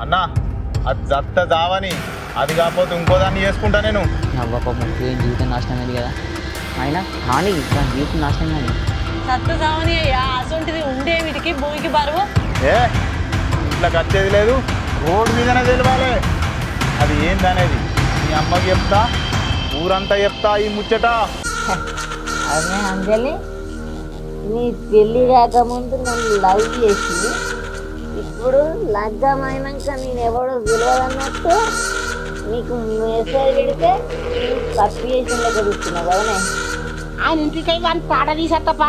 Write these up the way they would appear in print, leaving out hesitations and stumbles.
అన్నా అది జత్త జావని అది కాకపోతే ఇంకో దాన్ని చేసుకుంటా నేను. అవ్వపాపం జీవితం నాశనం అయింది కదా, ఆయన కానీ జీవితం నాశనం కానీ సత్త జావని అయ్యా. అసొంటిది ఉండే వీటికి భూమికి బరువు. ఇట్లా వచ్చేది లేదు, రోడ్డు మీదనే తెలియాలి అది ఏందనేది. మీ అమ్మకి చెప్తా, ఊరంతా చెప్తా ఈ ముచ్చట. అదే అంజలి, నీ పెళ్ళి కాకముందు నన్ను లవ్ చేసి ఇప్పుడు లగ్గమైనాక నేను ఎవడో తెలియదన్నట్టు నీకు మెసేజ్ పెడితే తప్పు చేసిన లెక్క చూస్తున్నావు కదనే. ఆయన ఇంటికి వాడిని పాట తీసేస్తప్ప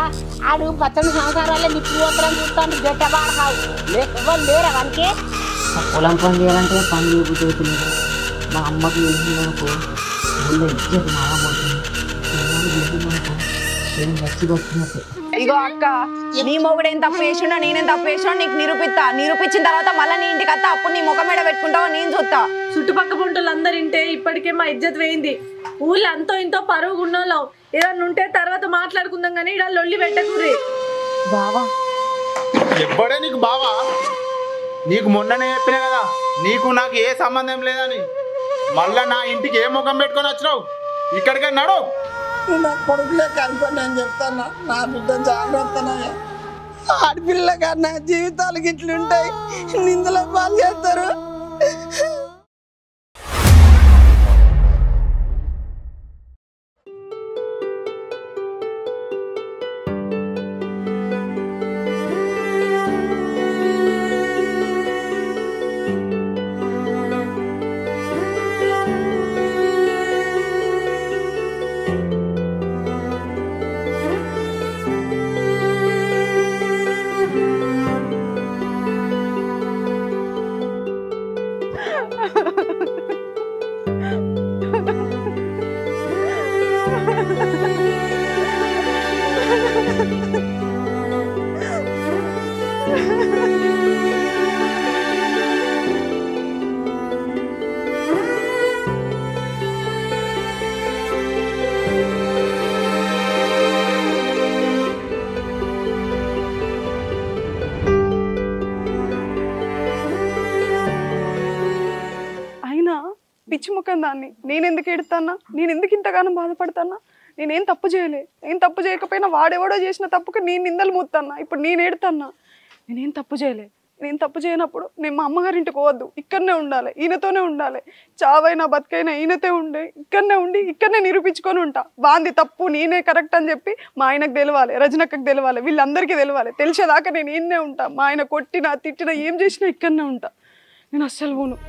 ఆడు పచ్చని సంవత్సరాలే నిప్పు పోతారని చూస్తాను. గట్ట పాడకావు ఎవరు లేరా వానికి. పొలం పని చేయాలంటే పని చేయబుద్ధి. మా అమ్మకి వెళ్ళిందనుకో ఊళ్ళో ఇచ్చేది మారబోతుంది. నేను వచ్చి వచ్చినట్టు. ఇగో అక్క, నీ మొగుడేం తప్పు చేసిండో నేనేం తప్పు చేసినా నీకు నిరూపించిన తర్వాత మళ్ళీ నీ ఇంటికి వస్తా. అప్పుడు నీ ముఖం మీద పెట్టుకుంటావో నేను చూస్తా. చుట్టుపక్క పంటలు అందరు ఇంటే ఇప్పటికే మా ఇజ్జత్ వేయింది. ఊళ్ళో అంతో ఇంతో పరువు ఉన్నోళ్ళం. ఏదన్నా ఉంటే తర్వాత మాట్లాడుకుందాం కానీ ఇక్కడ లొల్లి పెట్టకూరి. బావా ఎప్పుడే నీకు బావా? నీకు మొన్ననే చెప్పినా కదా నీకు నాకు ఏ సంబంధం లేదని. మళ్ళా నా ఇంటికి ఏ ముఖం పెట్టుకొని వచ్చినావు? ఇక్కడికి నడు. నా కొడుకులే కనుకొని నేను చెప్తాను, నా బిడ్డ జాగ్రత్తనయ్యా. ఆడపిల్ల కన్నా జీవితాలు గిట్లుంటాయి, నిందులో పాలు చేస్తారు. పిచ్చి ముఖం దాన్ని నేనెందుకు ఎడతానా? నేనెందుకు ఇంతగానో బాధపడతానా? నేనేం తప్పు చేయలే. నేను తప్పు చేయకపోయినా వాడెవడో చేసిన తప్పుకి నేను నిందలు మూస్తానా? ఇప్పుడు నేను ఎడతానా? నేనేం తప్పు చేయలే. నేను తప్పు చేయనప్పుడు నేను మా అమ్మగారింటికి పోవద్దు, ఇక్కడనే ఉండాలి, ఈయనతోనే ఉండాలి. చావైనా బతికైనా ఈయనతే ఉండే, ఇక్కడనే ఉండి ఇక్కడనే నిరూపించుకొని ఉంటా. వాంది తప్పు, నేనే కరెక్ట్ అని చెప్పి మా ఆయనకు తెలవాలి, రజనక్కకు తెలవాలి, వీళ్ళందరికీ తెలవాలి. తెలిసేదాకా నేను ఈయనే ఉంటా. మా ఆయన కొట్టినా తిట్టినా ఏం చేసినా ఇక్కడనే ఉంటా. నేను అస్సలు పోను.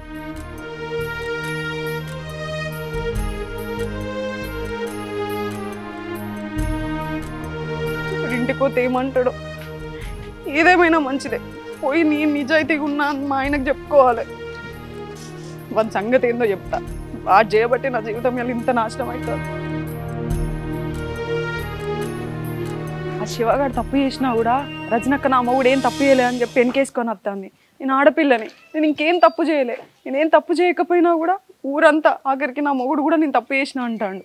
ఇంటికి పోతే ఏమంటాడో? ఏదేమైనా మంచిదే, పోయి నేను నిజాయితీగా ఉన్నా మా ఆయనకు చెప్పుకోవాలి. వాడి సంగతి ఏందో చెప్తా. వాడు చేయబట్టి నా జీవితం ఇలా ఇంత నాశనం అవుతుంది. ఆ శివగాడు తప్పు చేసినా కూడా రజనక్క నా అమ్మ కూడా ఏం తప్పు చేయలే అని చెప్పి వెనకేసుకొని వస్తాను. నేను ఆడపిల్లని, నేను ఇంకేం తప్పు చేయలే. నేనేం తప్పు చేయకపోయినా కూడా ఊరంతా ఆఖరికి నా మొగుడు కూడా నేను తప్పు చేసినా అంటాడు.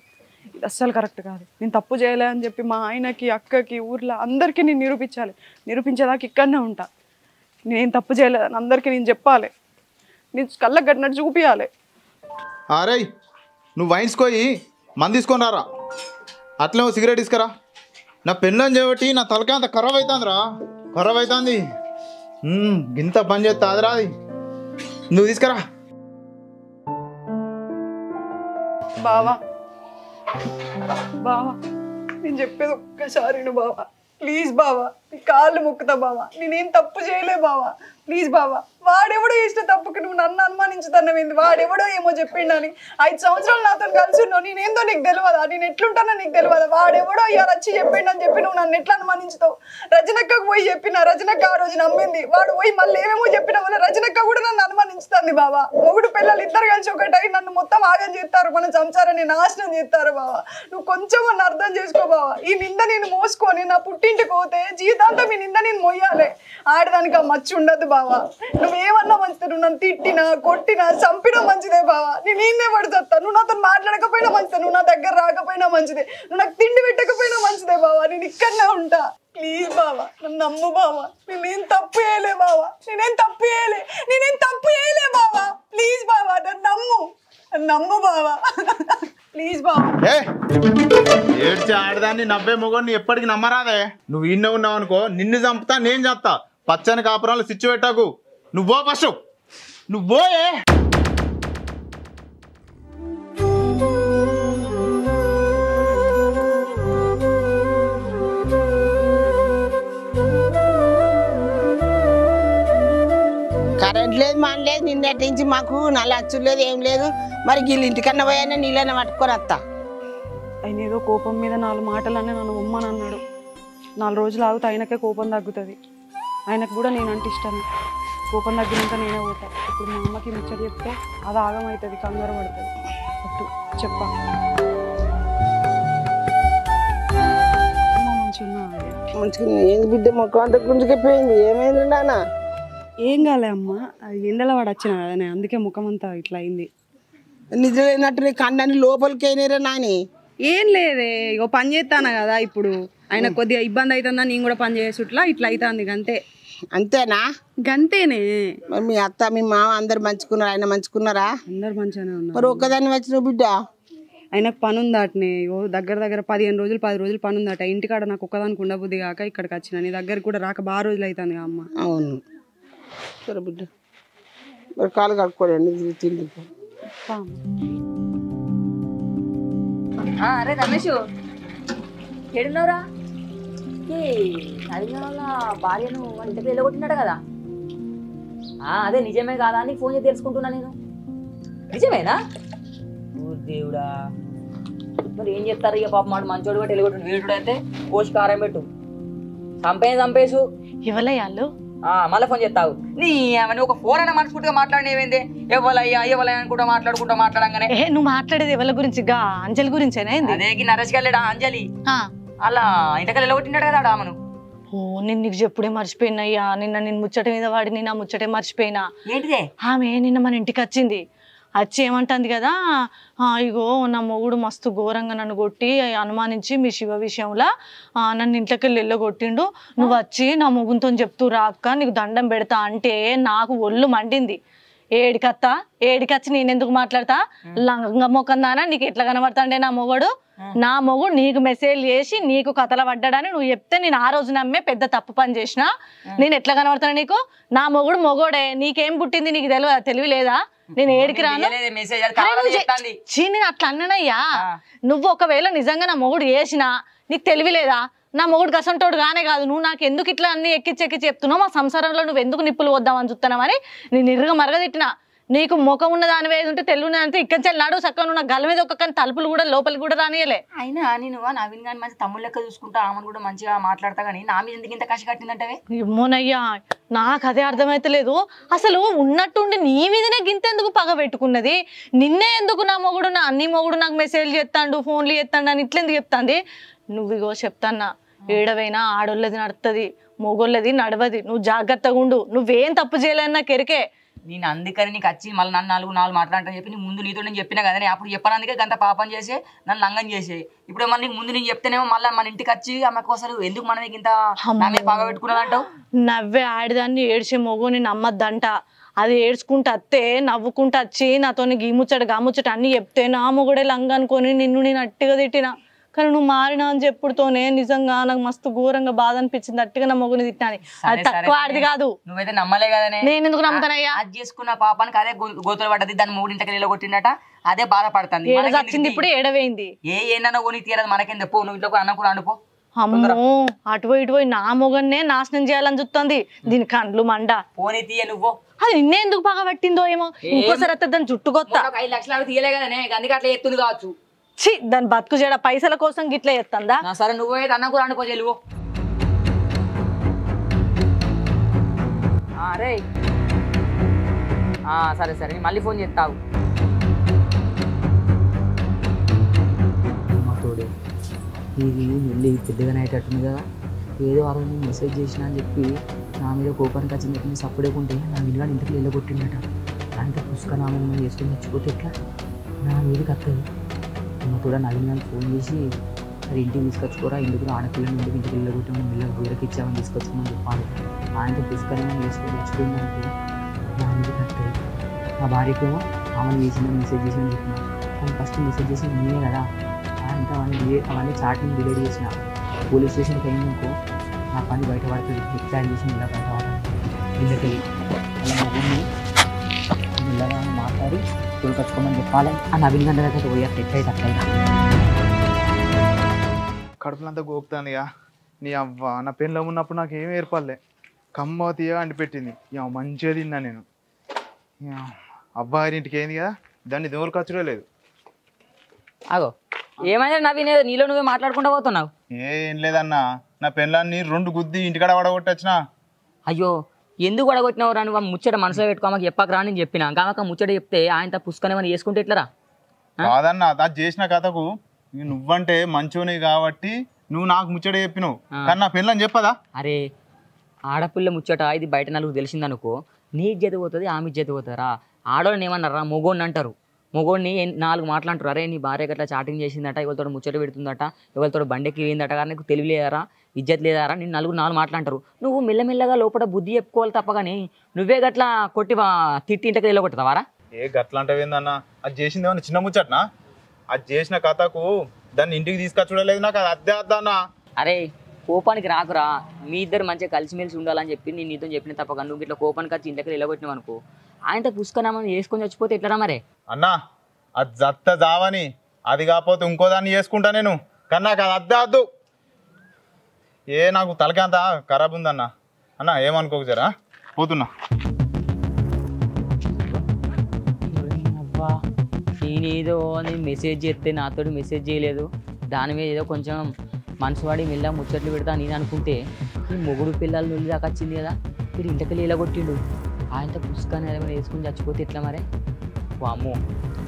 ఇది అస్సలు కరెక్ట్ కాదు. నేను తప్పు చేయలే అని చెప్పి మా ఆయనకి, అక్కకి, ఊర్లో అందరికీ నేను నిరూపించాలి. నిరూపించేదాకా ఇక్కడనే ఉంటా. నేనేం తప్పు చేయలేదని అందరికీ నేను చెప్పాలి. నేను కళ్ళకు కట్టినట్టు చూపించాలి. అరే నువ్వు వైన్స్కోయి మంది తీసుకొని రారా, అట్లే సిగరెట్ తీసుకురా. నా పెళ్ళని చేయబట్టి నా తలకాయ అంత ఖరాబ్ అవుతుందిరా, ఖరాబ్ అవుతుంది. గింత పని చేస్తా అదిరా, అది నువ్వు తీసుకురా. బావా బావా నేను చెప్పేది ఒక్కసారి బావా, ప్లీజ్ బావా, నీ కాళ్ళు మొక్కుతా బావా. నేనేం తప్పు చేయలే బావా, ప్లీజ్ బావా. వాడెవడో చేసిన తప్పుకి నువ్వు నన్ను అనుమానించుతానవేంది? వాడెవడో ఏమో చెప్పిండని 5 సంవత్సరాలు నాతో కలిసి ఉన్నావు. నేనేందో నీకు తెలియదా? నేను ఎట్లుంటానో నీకు తెలియదా? వాడెవడో ఇవాళ వచ్చి చెప్పిండని చెప్పి నువ్వు నన్ను ఎట్లా అనుమానించుతావు? రజనక్కకు పోయి చెప్పిన, రజనక్క ఆ రోజు నమ్మింది. వాడు పోయి మళ్ళీ ఏమేమో చెప్పిన వల్ల రజనక్క కూడా నన్ను అనుమానించుతుంది బావా. మొగుడు పిల్లలు ఇద్దరు కలిసి ఒకటై నన్ను మొత్తం ఆగం చేస్తారు, మన సంసారాన్ని నాశనం చేస్తారు బావా. నువ్వు కొంచెం నన్ను అర్థం చేసుకో బావా. ఈ నింద నేను మోసుకొని నా పుట్టింటికి పోతే జీవితాంతం ఈ నింద నేను మొయ్యాలి. ఆడదానికి ఆ మచ్చి ఉండదు బావా. నువ్వేమన్నా మంచిదే, నువ్వు నన్ను తిట్టినా కొట్టినా చంపినా మంచిదే బావా. నేను ఈయనే పడుతా. నువ్వు నాతో మాట్లాడకపోయినా మంచిదే, నువ్వు నా దగ్గర రాకపోయినా మంచిదే, నువ్వు నాకు తిండి పెట్టకపోయినా మంచిదే బావా. నేను ఇక్కడనే ఉంటా. ప్లీజ్ బావా, నన్ను నమ్ము బావా. నేనేం తప్పు చేయలే బావా, నేనేం తప్పు చేయలే, నేనేం తప్పు చేయలే బావా. నమ్ము బావా ప్లీజ్ బావా. ఏ ఏడ్చి ఆడదాన్ని నవ్వే మొగోడిని ఎప్పటికి నమ్మరాదే. నువ్వు ఇన్నే ఉన్నావు అనుకో, నిన్ను చంపుతా, నేను చేస్తా. పచ్చని కాపురాలు సిచ్చు పెట్టాకు. నువ్వు పో ఫస్ట్, నువ్వు పోయే. కరెంట్ లేదు మన లేదు, నిన్నటి నుంచి మాకు నల్ల అచ్చులు లేదు, ఏం లేదు. మరి వీళ్ళ ఇంటికన్నా పోయానే నీళ్ళని పట్టుకొని వస్తా. ఆయన ఏదో కోపం మీద 4 మాటలనే నన్ను ఉమ్మని అన్నాడు. 4 రోజులు ఆగితే ఆయనకే కోపం తగ్గుతుంది. ఆయనకు కూడా నేనంటే ఇష్టం. కోపం తగ్గినాక నేనే పోతా. ఇప్పుడు మా అమ్మకి ముచ్చట చెప్తే అది ఆగమవుతుంది, కంగారు పడుతుంది. అట్టు చెప్పా మంచిగా ఏంది బిడ్డ మొక్క అంత గుంజుకపోయింది, ఏమైంది నాన్న? ఏం కాలే అమ్మ, అది ఎండలో వాడు వచ్చిన కదా, అందుకే ముఖం అంతా ఇట్లా అయింది. నిద్ర లేనట్టు నీ కన్నాన్ని లోపలికి అయినారా నాని? ఏం లేదే, ఇగో పని చేస్తాను కదా ఇప్పుడు. ఆయన కొద్దిగా ఇబ్బంది అవుతుందా, నేను కూడా పని చేసుట్లా ఇట్లా అవుతుంది గంతే. అంతేనా? గంతేనే. మరి మీ అత్త మీ మామ అందరు మంచుకున్నారా? ఆయన మంచుకున్నారా? అందరు మంచిగానే ఉన్నారు. మరి ఒక్కదాన్ని వచ్చిన బిడ్డ? ఆయనకు పని ఉందాటనే, దగ్గర 15 రోజులు 10 రోజులు పని ఉందట. ఇంటికాడ నాకు ఒక్కదానికి ఉండబుద్ధి కాక ఇక్కడికి వచ్చిన. నీ దగ్గర కూడా రాక బాగా రోజులు అవుతుంది అమ్మ. అవును సరే బిడ్డ, మరి కాలు కడుక్కోండి తిండి. అరే రమేష్ ఏడున్నావురా? నవీన్ వాళ్ళ భార్యను మన ఇంటికి వెళ్ళగొట్టినాడు కదా. అదే నిజమే కాదా అని ఫోన్ చేసి తెలుసుకుంటున్నా నేను. నిజమేనా? దేవుడా, మరి ఏం చెప్తారు ఇక పాప మాట మంచోడు పెట్టి వెళ్ళగొట్టు. వీడు అయితే కోసి కారం పెట్టు, చంపేసు. ఎవరయ్యాళ్ళు? మళ్ళీ ఫోన్ చేస్తావు నీ ఏమని? ఒక ఫోన్ అయినా మనస్ఫూర్తిగా మాట్లాడినేవేంది? ఎవరయ్యా ఎవరయ్యా అనుకుంటా మాట్లాడగానే. నువ్వు మాట్లాడేది ఎవరి గురించి? అంజలి గురించేనా? అదే నరేష్ వెళ్ళాడా అంజలి అలా ఇంటికి వెళ్ళగొట్టినాడు కదా ఆమెను. నేను నీకు చెప్పుడే మర్చిపోయినయ్యా. నిన్న ముచ్చట మీద వాడి నేను ఆ ముచ్చటే మర్చిపోయినా. ఏంటిదే? ఆమె నిన్న మన ఇంటికి వచ్చింది. వచ్చి ఏమంటుంది కదా, ఇగో నా మొగుడు మస్తు ఘోరంగా నన్ను కొట్టి అనుమానించి మీ శివ విషయంలో నన్ను ఇంట్లోకి వెళ్ళగొట్టిండు. నువ్వు వచ్చి నా మొగుతో చెప్తూ రాక్క నీకు దండం పెడతా అంటే నాకు ఒళ్ళు మండింది. ఏడికచ్చి నేనెందుకు మాట్లాడతా? లంగ మొక్కందానా నీకు ఎట్లా కనబడతాండే నా మొగుడు? నా మొగుడు నీకు మెసేజ్ చేసి నీకు కథల పడ్డాడని నువ్వు చెప్తే నేను ఆ రోజు నమ్మే పెద్ద తప్పు పని చేసిన. నేను ఎట్లా కనబడతాను నీకు? నా మొగుడు మొగోడే, నీకేం పుట్టింది? నీకు తెలివి లేదా? నేను ఏడికి రాను. నేను అట్లా అన్నానయ్యా. నువ్వు ఒకవేళ నిజంగా నా మొగుడు చేసినా నీకు తెలివి లేదా? నా మొగుడు గసంటోడు గానే కాదు. నువ్వు నాకు ఎందుకు ఇట్లా అన్ని ఎక్కిచ్చి చెప్తున్నావు? మా సంసారంలో నువ్వు ఎందుకు నిప్పులు వద్దామని చూస్తున్నావని నేను ఇరుగా మరగదిట్టినా. నీకు ముఖం ఉన్న దాని వేది ఉంటే తెలుగునంటే ఇక్కడి నుంచి నాడు చక్కగా నువ్వు గల మీద ఒక్క తలుపులు కూడా లోపలికి కూడా రానియలే. అయినా నేను నవీన్ గాని మంచి తమ్ముడు లెక్క చూసుకుంటా, ఆమెను కూడా మంచిగా మాట్లాడతా గానీ నా మీద ఎందుకు ఇంత కసి కట్టిందంటే? ఏమోనయ్యా, నాకు అదే అర్థమైతలేదు. అసలు ఉన్నట్టుండి నీ మీదనే గింతెందుకు పగ పెట్టుకున్నది? నిన్నే ఎందుకు నీ మొగుడు నాకు మెసేజ్ చేస్తాడు, ఫోన్లు చేస్తాడు అని ఇట్లెందుకు చెప్తాంది? నువ్వు ఇగో చెప్తాన్నా, ఏడవైనా ఆడోళ్ళది నడుతుంది, మొగోళ్ళది నడవది. నువ్వు జాగ్రత్తగా ఉండు. నువ్వేం తప్పు చేయలేని నాకు ఎరికే. నేను అందుకని నీకు వచ్చి మళ్ళీ నన్ను 4 మాట్లాడటం చెప్పి నీ ముందు నీతో నేను చెప్పినా కదా. నేను అప్పుడు చెప్పనందుకే గంత పాపం చేసి నన్ను లంగం చేసే. ఇప్పుడు మళ్ళీ నీకు ముందు నేను చెప్తేనేమో మళ్ళీ మన ఇంటికి వచ్చి ఆమెకు అసలు ఎందుకు మన ఇంత బాగా పెట్టుకున్నాడంటావు? నవ్వే ఆడదాన్ని ఏడ్చే మొగోని నమ్మద్దంట. అది ఏడ్చుకుంటూ అత్తే నవ్వుకుంటూ వచ్చి నాతో గాముచ్చట అన్ని చెప్తే నా మొగుడే లంగ అనుకొని నిన్ను నేను అట్టిగా తిట్టినా. కానీ నువ్వు మారినా అని చెప్పుడుతోనే నిజంగా నాకు మస్తు ఘోరంగా బాధ అనిపించింది. అట్టిగా నా మొగుని తిట్టాని. అది తక్కువ ఆడిది కాదు. నువ్వైతే నమ్మలే కదా. నేను ఎందుకు నమ్ముతానయ్యా? అది చేసుకున్న పాపానికి అదే గోతులు పడ్డది, దాని మూడు ఇంటికి నిలగొట్టిండట, అదే బాధపడుతుంది. వచ్చింది ఇప్పుడు ఏడవేయింది. ఏనన్నా కొని తీరదు మనకేం చెప్పు. నువ్వు ఇంట్లో అన్నం కూడా అనుకో. అమ్మో అటు పోయి నా మొగన్నే నాశనం చేయాలని చూస్తుంది. దీని కండ్లు మండ. పోనీ తీయ నువ్వు. అది నిన్నే ఎందుకు బాగా పట్టిందో ఏమో. ఇంకోసారి అయితే దాన్ని చుట్టుకొత్త. 5 లక్షలు తీయలే కదనే, అందుకే అట్లా ఎత్తుంది కావచ్చు. ఛీ, దాని బతుకు చేయడ పైసల కోసం గిట్లా ఎత్తందా? సరే నువ్వే అన్నం కూడా అనుకో చెల్లువు. రే సరే సరే నేను మళ్ళీ ఫోన్ చేస్తావు. తోడే ఇది వెళ్ళి పెద్దగానే అయ్యేటట్టుంది కదా. ఏదో ఆ రోజు మెసేజ్ చేసినా అని చెప్పి నా మీద కోపానికి వచ్చింది చెప్పి సప్పుడేకుంటే నా విలువ ఇంటికి వెళ్ళగొట్టిండట. దాంతో పుస్తకనామం చేసుకుని తెచ్చిపోతే ఎట్లా? నా మీదకి వస్తుంది. కూడా నవీన్ ఫోన్ చేసి అది ఇంటికి తీసుకొచ్చుకోరా, ఎందుకు ఆడపిల్లని ఇంటికి వెళ్ళగొట్టాము, పిల్లలు దూరకి ఇచ్చామని తీసుకొచ్చుకోమని చెప్పాలి. ఆయనతో పుస్తకాన్ని చేసుకొని తెచ్చుకుందంటే నా మీద కట్టేది. నా భార్యకేమో ఆమె చేసిన మెసేజ్ చేసిన చెప్పిన కానీ ఫస్ట్ మెసేజ్ చేసిన నేనే కదా ఇంకా అవన్నీ చాటింగ్ డిలీట్ చేసిన పోలీస్ స్టేషన్కి అయినాకో నా పని బయటపడుతుంది ప్లాన్ చేసి ఇలా బయటపడాలి వీళ్ళకి అలా మమ్మల్ని ఇలాగా మాట్లాడి తోలుకొచ్చుకోమని చెప్పాలి ఆ నవీన్ గంట దగ్గర పోయా సెట్ అయితే అట్లయినా కడుపులంతా గోపుతాందిగా నీ అవ్వ నా పెళ్ళి ఉన్నప్పుడు నాకు ఏమి ఏర్పడలే కమ్మ తీయగా అంటిపెట్టింది ఇక మంచిగా తిన్నా నేను అబ్బాయి ఇంటికి ఏంది కదా దాన్ని దేవుడు ఖర్చుడే లేదు. అగో ఏమైనా నవీన్ నీలో నువ్వే మాట్లాడుకుంటూ పోతున్నావు. ఏం లేదన్నా నా పెళ్ళాన్ని 2 గుద్ది ఇంటికాడ వడగొట్టొచ్చినా. అయ్యో ఎందుకు వడగొట్టినావు రా నువ్వు ముచ్చట మనసులో పెట్టుకోమాకు చెప్పక రా నేను చెప్పిన కాక ముచ్చట చెప్తే ఆయన పుస్తకం చేసుకుంటే ఎట్లరా కాదన్నా అది చేసిన కథకు నువ్వంటే మంచోని కాబట్టి నువ్వు నాకు ముచ్చట చెప్పినావు కానీ నా పెళ్ళని చెప్పదా. అరే ఆడపిల్ల ముచ్చట ఇది బయట నలుగురు తెలిసిందనుకో నీ ఇజ్జత పోతుంది ఆమె ఇజ్జత పోతారా. ఆడవాళ్ళని ఏమన్నారా మొగోడిని అంటారు. మొగోడిని 4 మాటలు అరే నీ భార్య గట్లా చాటింగ్ చేసిందట ఎవరితో ముచ్చట పెడుతుందట ఎవరితో బండెక్కి వేయిందట కానీ నీకు తెలివి లేదారా ఇజ్జత్ లేదారా నేను 4 మాటలు నువ్వు మెల్లమెల్లగా లోపల బుద్ధి చెప్పుకోవాలి తప్ప కానీ నువ్వే గట్లా కొట్టి తిట్టింటకి వెళ్ళగొట్టుతావారా. ఏ గట్లా అంటావేందన్నా అది చేసింది ఏమన్నా చిన్న ముచ్చటనా. అది చేసిన కథకు దాన్ని ఇంటికి తీసుకొచ్చలేదు నాకు అది అద్దే అద్దన్నా. అరే కోపానికి రాకురా మీ ఇద్దరు మంచిగా కలిసిమెలిసి ఉండాలని చెప్పి నేను నీతో చెప్పిన తప్పక నువ్వు ఇట్లా కోపానికి వచ్చి ఇంటికి వెళ్ళగొట్టినావు అనుకో ఆయనతో పుష్కనామని చేసుకొని చచ్చిపోతే ఎట్లరా మరే. అన్నా అది జత్త జావని అది కాకపోతే ఇంకో దాన్ని చేసుకుంటా నేను కానీ నాకు అది అద్దే అద్దు. నాకు తలకి అంత ఖరాబ్ ఉందన్నా. అన్నా ఏమనుకోకు జరా పోతున్నా. అబ్బా నేనేదో నేను మెసేజ్ చేస్తే నాతో మెసేజ్ చేయలేదు దాని మీద ఏదో కొంచెం మనసు వాడి మెల్ల ముచ్చట్లు పెడతా నేను అనుకుంటే ఈ మొగుడు పిల్లలు నుండి దాకా వచ్చింది కదా మీరు ఇంటికి ఇలా కొట్టిండు ఆయనతో పుస్తకాన్ని ఏమైనా వేసుకుని చచ్చిపోతే ఎట్లా మరే. అమ్మో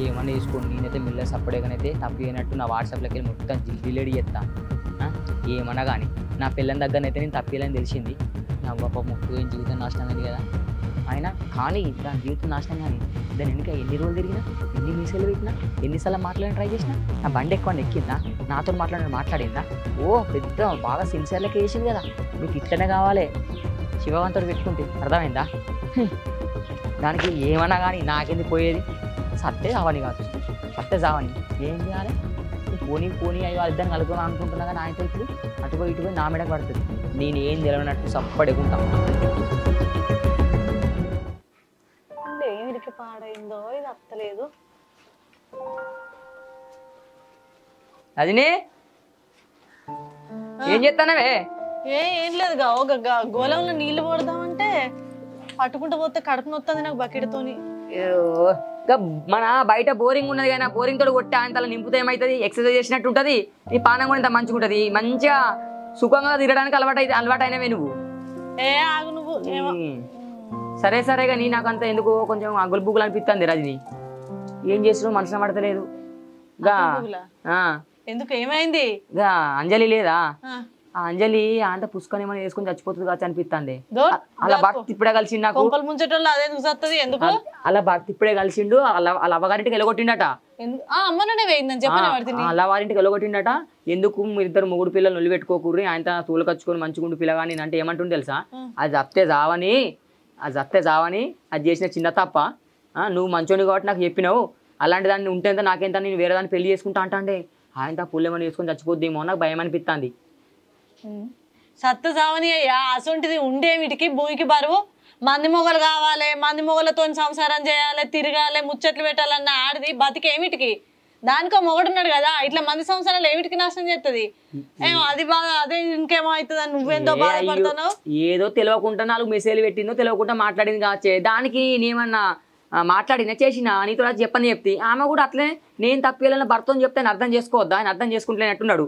ఏమన్నా వేసుకోండి నేనైతే మెల్ల సపరేట్గానైతే తప్పు అయినట్టు నా వాట్సాప్లోకి వెళ్ళి మొత్తం డిలీట్ చేస్తా. ఏమన్నా కానీ నా పిల్లని దగ్గరనైతే నేను తప్పేయాలని తెలిసింది. నా పాప ముక్కు జీవితం నాశనం అయింది కదా అయినా కానీ దాని జీవితం నాశనం కానీ దాని వెనుక ఎన్ని రోజులు తిరిగినా ఎన్ని మీసాలు పెట్టినా ఎన్నిసార్లు మాట్లాడని ట్రై చేసినా నా బండి ఎక్కువ ఎక్కిందా నాతో మాట్లాడిందా ఓ పెద్ద బాగా సిన్సియర్లకి వేసింది కదా మీకు ఇట్లనే కావాలి శివవంతుడు పెట్టుకుంటే అర్థమైందా. దానికి ఏమన్నా కానీ నాకెందుకు పోయేది సత్తే చావని కాదు సత్తే చావని ఏం చేయాలి పోనీ అయ్యో వాళ్ళిద్దరిని కలుగుతున్నా అనుకుంటున్నా కానీ ఆయనతో ఇప్పుడు అటుపోయి ఇటుపోయి నా మీదకి పడుతుంది నేను ఏం తెలియనట్టు సప్పడెకుంటాను. ఏమిడికి పాడైందో ఇది అత్తలేదు. అదినే ఏం చేస్తానవే. ఏం లేదు గోళంలో నీళ్లు పోడదామంటే పట్టుకుంటూ పోతే కడుపు నొస్తుంది నాకు బకెట్తోని. మన బయట బోరింగ్ ఉన్నది కానీ బోరింగ్ తోడు కొట్టి ఆయన తల నింపుతే ఏమవుతుంది ఎక్సర్సైజ్ చేసినట్టు ఉంటుంది నీ పానం కూడా ఇంత మంచిగా ఉంటుంది మంచిగా సుఖంగా తిరగడానికి అలవాటు అయినవే నువ్వు. ఆగు నువ్వు సరే కానీ నాకు అంత ఎందుకు కొంచెం అగ్గులు బుగ్గులు అనిపిస్తుంది రజని ఏం చేస్తున్నావు మనసున పడతలేదు. ఎందుకు ఏమైంది అంజలి లేదా ఆ అంజలి అంత పుష్కని ఏమైనా వేసుకొని చచ్చిపోతుంది కావచ్చు అనిపిస్తుంది. అలా భక్తి ఇప్పుడే కలిసిండు నాకు అలా భక్తి ఇప్పుడే కలిసిండు అలా అవ్వగారింటికి వెళ్ళగొట్టిండట అలా వారింటికి వెళ్ళగొట్టిండట. ఎందుకు మీరిద్దరు మొగుడు పిల్లలు నొల్లి పెట్టుకోకూరి ఆయన తూలు కచ్చుకొని మంచిగుండు పిల్లగాని అంటే ఏమంటుంది తెలుసా అది జప్తే జావని అది చేసిన చిన్న తప్ప నువ్వు మంచోని కాబట్టి నాకు చెప్పినావు అలాంటి దాన్ని ఉంటేంత నాకేంత నేను వేరే దాన్ని పెళ్లి చేసుకుంటా అంటే ఆయన పుల్లేమని వేసుకొని చచ్చిపోద్దేమో నాకు భయం అనిపిస్తుంది. సత్త జావని అయ్యా అసొంటిది ఉండే వీటికి భూమికి బరువు మంది మొగలు కావాలి మంది మొగలతో సంసారం చేయాలి తిరగాలి ముచ్చట్లు పెట్టాలన్న ఆడిది బతికేమిటికి దానికో మొగడున్నాడు కదా ఇట్లా మంది సంవత్సరాలు ఏమిటికి నాశనం చేస్తుంది ఏమో అది బాగా అదే ఇంకేమో అవుతుంది అని నువ్వెంతో బాధపడుతున్నావు. ఏదో తెలియకుండా 4 మెసేజ్లు పెట్టిందో తెలియకుండా మాట్లాడింది కావచ్చే దానికి నేమన్నా మాట్లాడినా చేసినా నీతో చెప్పని చెప్తే ఆమె కూడా అట్లనే నేను తప్పేయాలని భర్తని చెప్తే అర్థం చేసుకోవద్దా ఆయన అర్థం చేసుకుంటలేనట్టున్నాడు.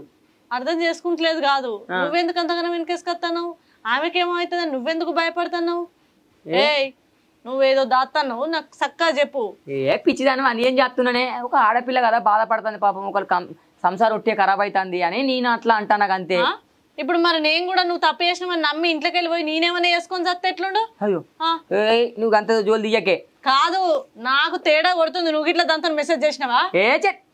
అర్థం చేసుకుంటలేదు కాదు నువ్వెందుకు అంతగానో వెనకేసుకొస్తావు ఆమెకేమో అవుతుందని నువ్వెందుకు భయపడుతున్నావు. నువ్వేదో దాస్తావు నాకు చక్కగా చెప్పు. పిచ్చిదాను అని ఏం చేస్తున్నానే ఒక ఆడపిల్ల కదా బాధపడుతుంది పాపం ఒకరు సంసారం ఒట్టే ఖరాబ్ అవుతుంది అని నేను అట్లా అంటాను అంతే. ఇప్పుడు మరి నేను కూడా నువ్వు తప్పు చేసిన నమ్మి ఇంట్లోకి వెళ్ళిపోయి నేనేమన్నా వేసుకొని చస్తే ఎట్లుండు. అయ్యో నువ్వు అంత జోలు దియ్యకే కాదు నాకు తేడా కొడుతుంది నువ్వు ఇట్లా దాంతో మెసేజ్ చేసినావా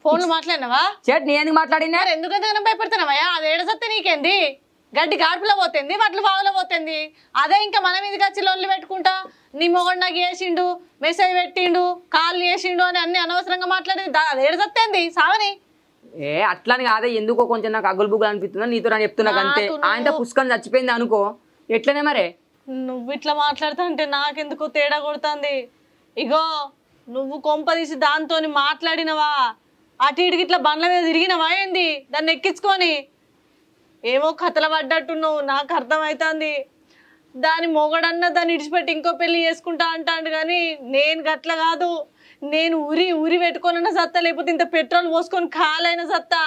ఫోన్లు మాట్లాడినావా చెట్ నేను ఎందుకు మాట్లాడినా ఎందుకంటే భయపడుతున్నావా అది ఏడ సత్తే నీకేంది గడ్డి గాడుపులో పోతుంది వడ్లు బావులో పోతుంది. అదే ఇంకా మన మీదకి వచ్చి లొల్లి పెట్టుకుంటా నీ మొగడు నాకు వేసిండు మెసేజ్ పెట్టిండు కాల్ చేసిండు అని అన్ని అనవసరంగా మాట్లాడేది అది ఏడుసొస్తుంది సావని. అట్లాని కాదే, ఎందుకో కొంచెం నాకు అగ్గులు బుగ్గులు అనిపిస్తుందా నీతో నేను చెప్తున్నా అంతే. ఆయనతో పుష్కం చచ్చిపోయింది అనుకో ఎట్లనే మరే. నువ్వు ఇట్లా మాట్లాడుతా అంటే నాకెందుకో తేడా కొడుతుంది. ఇగో నువ్వు కొంపదీసి దాంతో మాట్లాడినవా అటు ఇటుకి ఇట్లా బండ్ల మీద తిరిగినవా ఏంది దాన్ని ఎక్కించుకొని? ఏమో కథల పడ్డట్టున్నావు నాకు అర్థమవుతుంది. దాని మొగడన్నా దాన్ని ఇడిచిపెట్టి ఇంకో పెళ్లి చేసుకుంటా అంటాడు కానీ నేను గట్ల కాదు. నేను ఉరి పెట్టుకోనన్నా సత్తా, లేకపోతే ఇంత పెట్రోల్ పోసుకొని కాలైన సత్తా.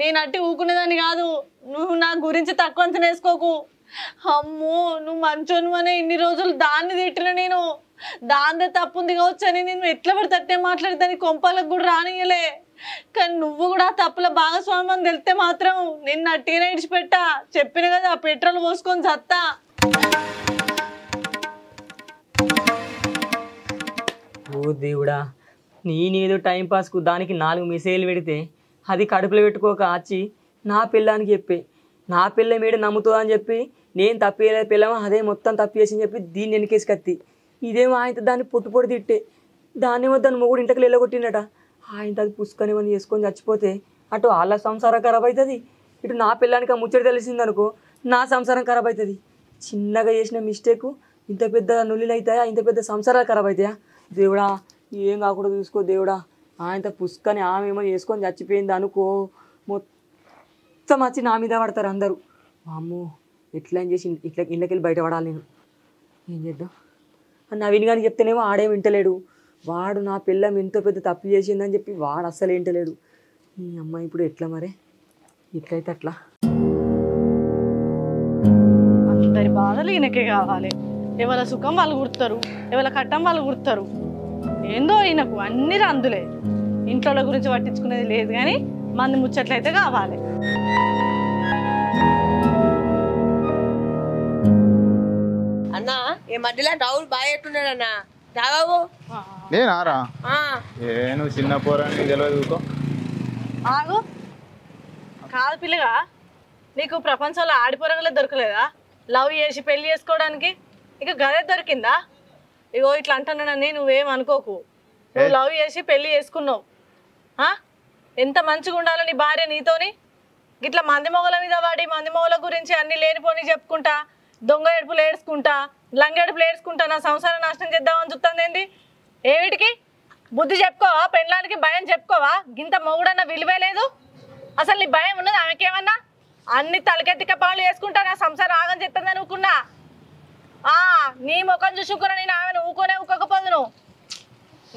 నేను అట్టి ఊకునేదాన్ని కాదు. నువ్వు నా గురించి తక్కువ అంచనా వేసుకోకు. అమ్మో నువ్వు మంచోను అనే ఇన్ని రోజులు దాన్ని తిట్టిన నేను. దాందే తప్పుంది కావచ్చని నేను ఎట్లా పడితే అట్టే మాట్లాడితే కొంపాలకు కూడా రానియలే. కానీ నువ్వు కూడా తప్పుల భాగస్వామి అని తెలితే మాత్రం నిన్ను అట్టిగానే ఇడిచిపెట్టా. చెప్పిన కదా పెట్రోల్ పోసుకొని సత్తా. ఓ దేవుడా, నేనేదో టైంపాస్కు దానికి 4 మెసేజ్లు పెడితే అది కడుపులో పెట్టుకోక వచ్చి నా పిల్లానికి చెప్పి నా పిల్ల మీద నమ్ముతుందని అని చెప్పి నేను తప్పేయలేదు పిల్లమా అదే మొత్తం తప్పేసి చెప్పి దీన్ని వెనకేసి కత్తి. ఇదేమో ఆయనతో దాన్ని పొట్టు తిట్టే దాన్నేమో దాన్ని మొగుడు ఇంటికి వెళ్ళగొట్టిండట. ఆయనతో అది పుష్కని ఏమని చేసుకొని చచ్చిపోతే అటు వాళ్ళ సంసారం ఖరాబ్ అవుతుంది, ఇటు నా పిల్లానికి ఆ ముచ్చట తెలిసిందనుకో నా సంసారం ఖరాబ్ అవుతుంది. చిన్నగా చేసిన మిస్టేకు ఇంత పెద్ద నుల్లిలు అవుతాయా, ఇంత పెద్ద సంసారాలు ఖరాబ్ అవుతాయా? దేవుడా ఏం కాకుండా చూసుకో దేవుడా. ఆయనతో పుష్కని ఆమె ఏమో చేసుకొని చచ్చిపోయింది అనుకో మొత్తం వచ్చి నా మీద పడతారు అందరూ. అమ్మో ఎట్లా చేసి ఇళ్ళకి వెళ్ళి బయటపడాలి నేను. ఏం చేద్దాం? నవీన్ గారికి చెప్తేనేమో ఆడేం వింటలేడు. వాడు నా పిల్లం ఎంతో పెద్ద తప్పు చేసిందని చెప్పి వాడు అస్సలు వింటలేడు. ఈ అమ్మాయి ఇప్పుడు ఎట్లా మరే? ఇట్లయితే అట్లా. అందరి బాధలు ఈయనకే కావాలి. ఎవరి సుఖం వాళ్ళు గుర్తారు, ఎవరి కట్టం వాళ్ళు గుర్తారు. ఏందో ఈయనకు అన్ని రందులే. ఇంట్లో గురించి పట్టించుకునేది లేదు కానీ మంది ముచ్చట్లయితే కావాలి. అన్నా ఈ మధ్యలో రాహుల్ బాగా ఎట్టున్నాడన్నా రావు. నేనారా నువ్వు చిన్న పోరాని తెలియదు. ఆగు కాదు పిల్లగా, నీకు ప్రపంచంలో ఆడిపోరగలే దొరకలేదా లవ్ చేసి పెళ్లి చేసుకోవడానికి? ఇక గదే దొరికిందా? ఇగో ఇట్లా అంటున్నానని నువ్వేం అనుకోకు. నువ్వు లవ్ చేసి పెళ్లి చేసుకున్నావు. ఎంత మంచిగా ఉండాలో నీ భార్య నీతోని. ఇట్లా మంది మొగల మీద వాడి మంది మొగల గురించి అన్ని లేనిపోని చెప్పుకుంటా, దొంగ ఏడుపులు ఏడ్చుకుంటా, లంగేడుపులు ఏడ్చుకుంటా నా సంసారం నాశనం చేద్దామని చూస్తుంది ఏంది? ఏమిటికి బుద్ధి చెప్పుకోవా? పెళ్ళానికి భయం చెప్పుకోవా? గింత మొగుడన్న విలువే లేదు. అసలు నీ భయం ఉన్నది ఆమెకేమన్నా? అన్ని తలకెత్తిక పనులు చేసుకుంటా నా సంసారం ఆగం చెప్తుందని ఊకున్నా. నీ ముఖం చూసుకున్నా నేను ఆమెను ఊకోకపోదును.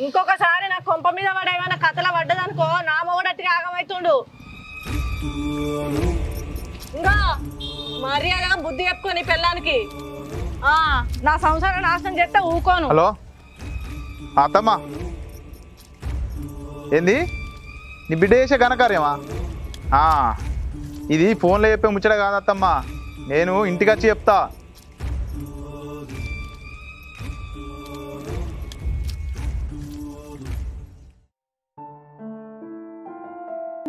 ఇంకొకసారి నా కొంప మీద వాడు ఏమైనా కథల పడ్డదనుకో నా మొగుడట్టుగా ఆగమవుతుండు. ఇంకా మర్యాదగా బుద్ధి చెప్పుకో నీ పెళ్ళానికి. నా సంసారం నాశనం చేస్తే ఊకోను. హలో అత్తమ్మా, ఏంది నీ బిడ్డ చేసే ఘనకార్యమా? ఇది ఫోన్లో చెప్పే ముచ్చట కాదు అత్తమ్మా, నేను ఇంటికి వచ్చి చెప్తా.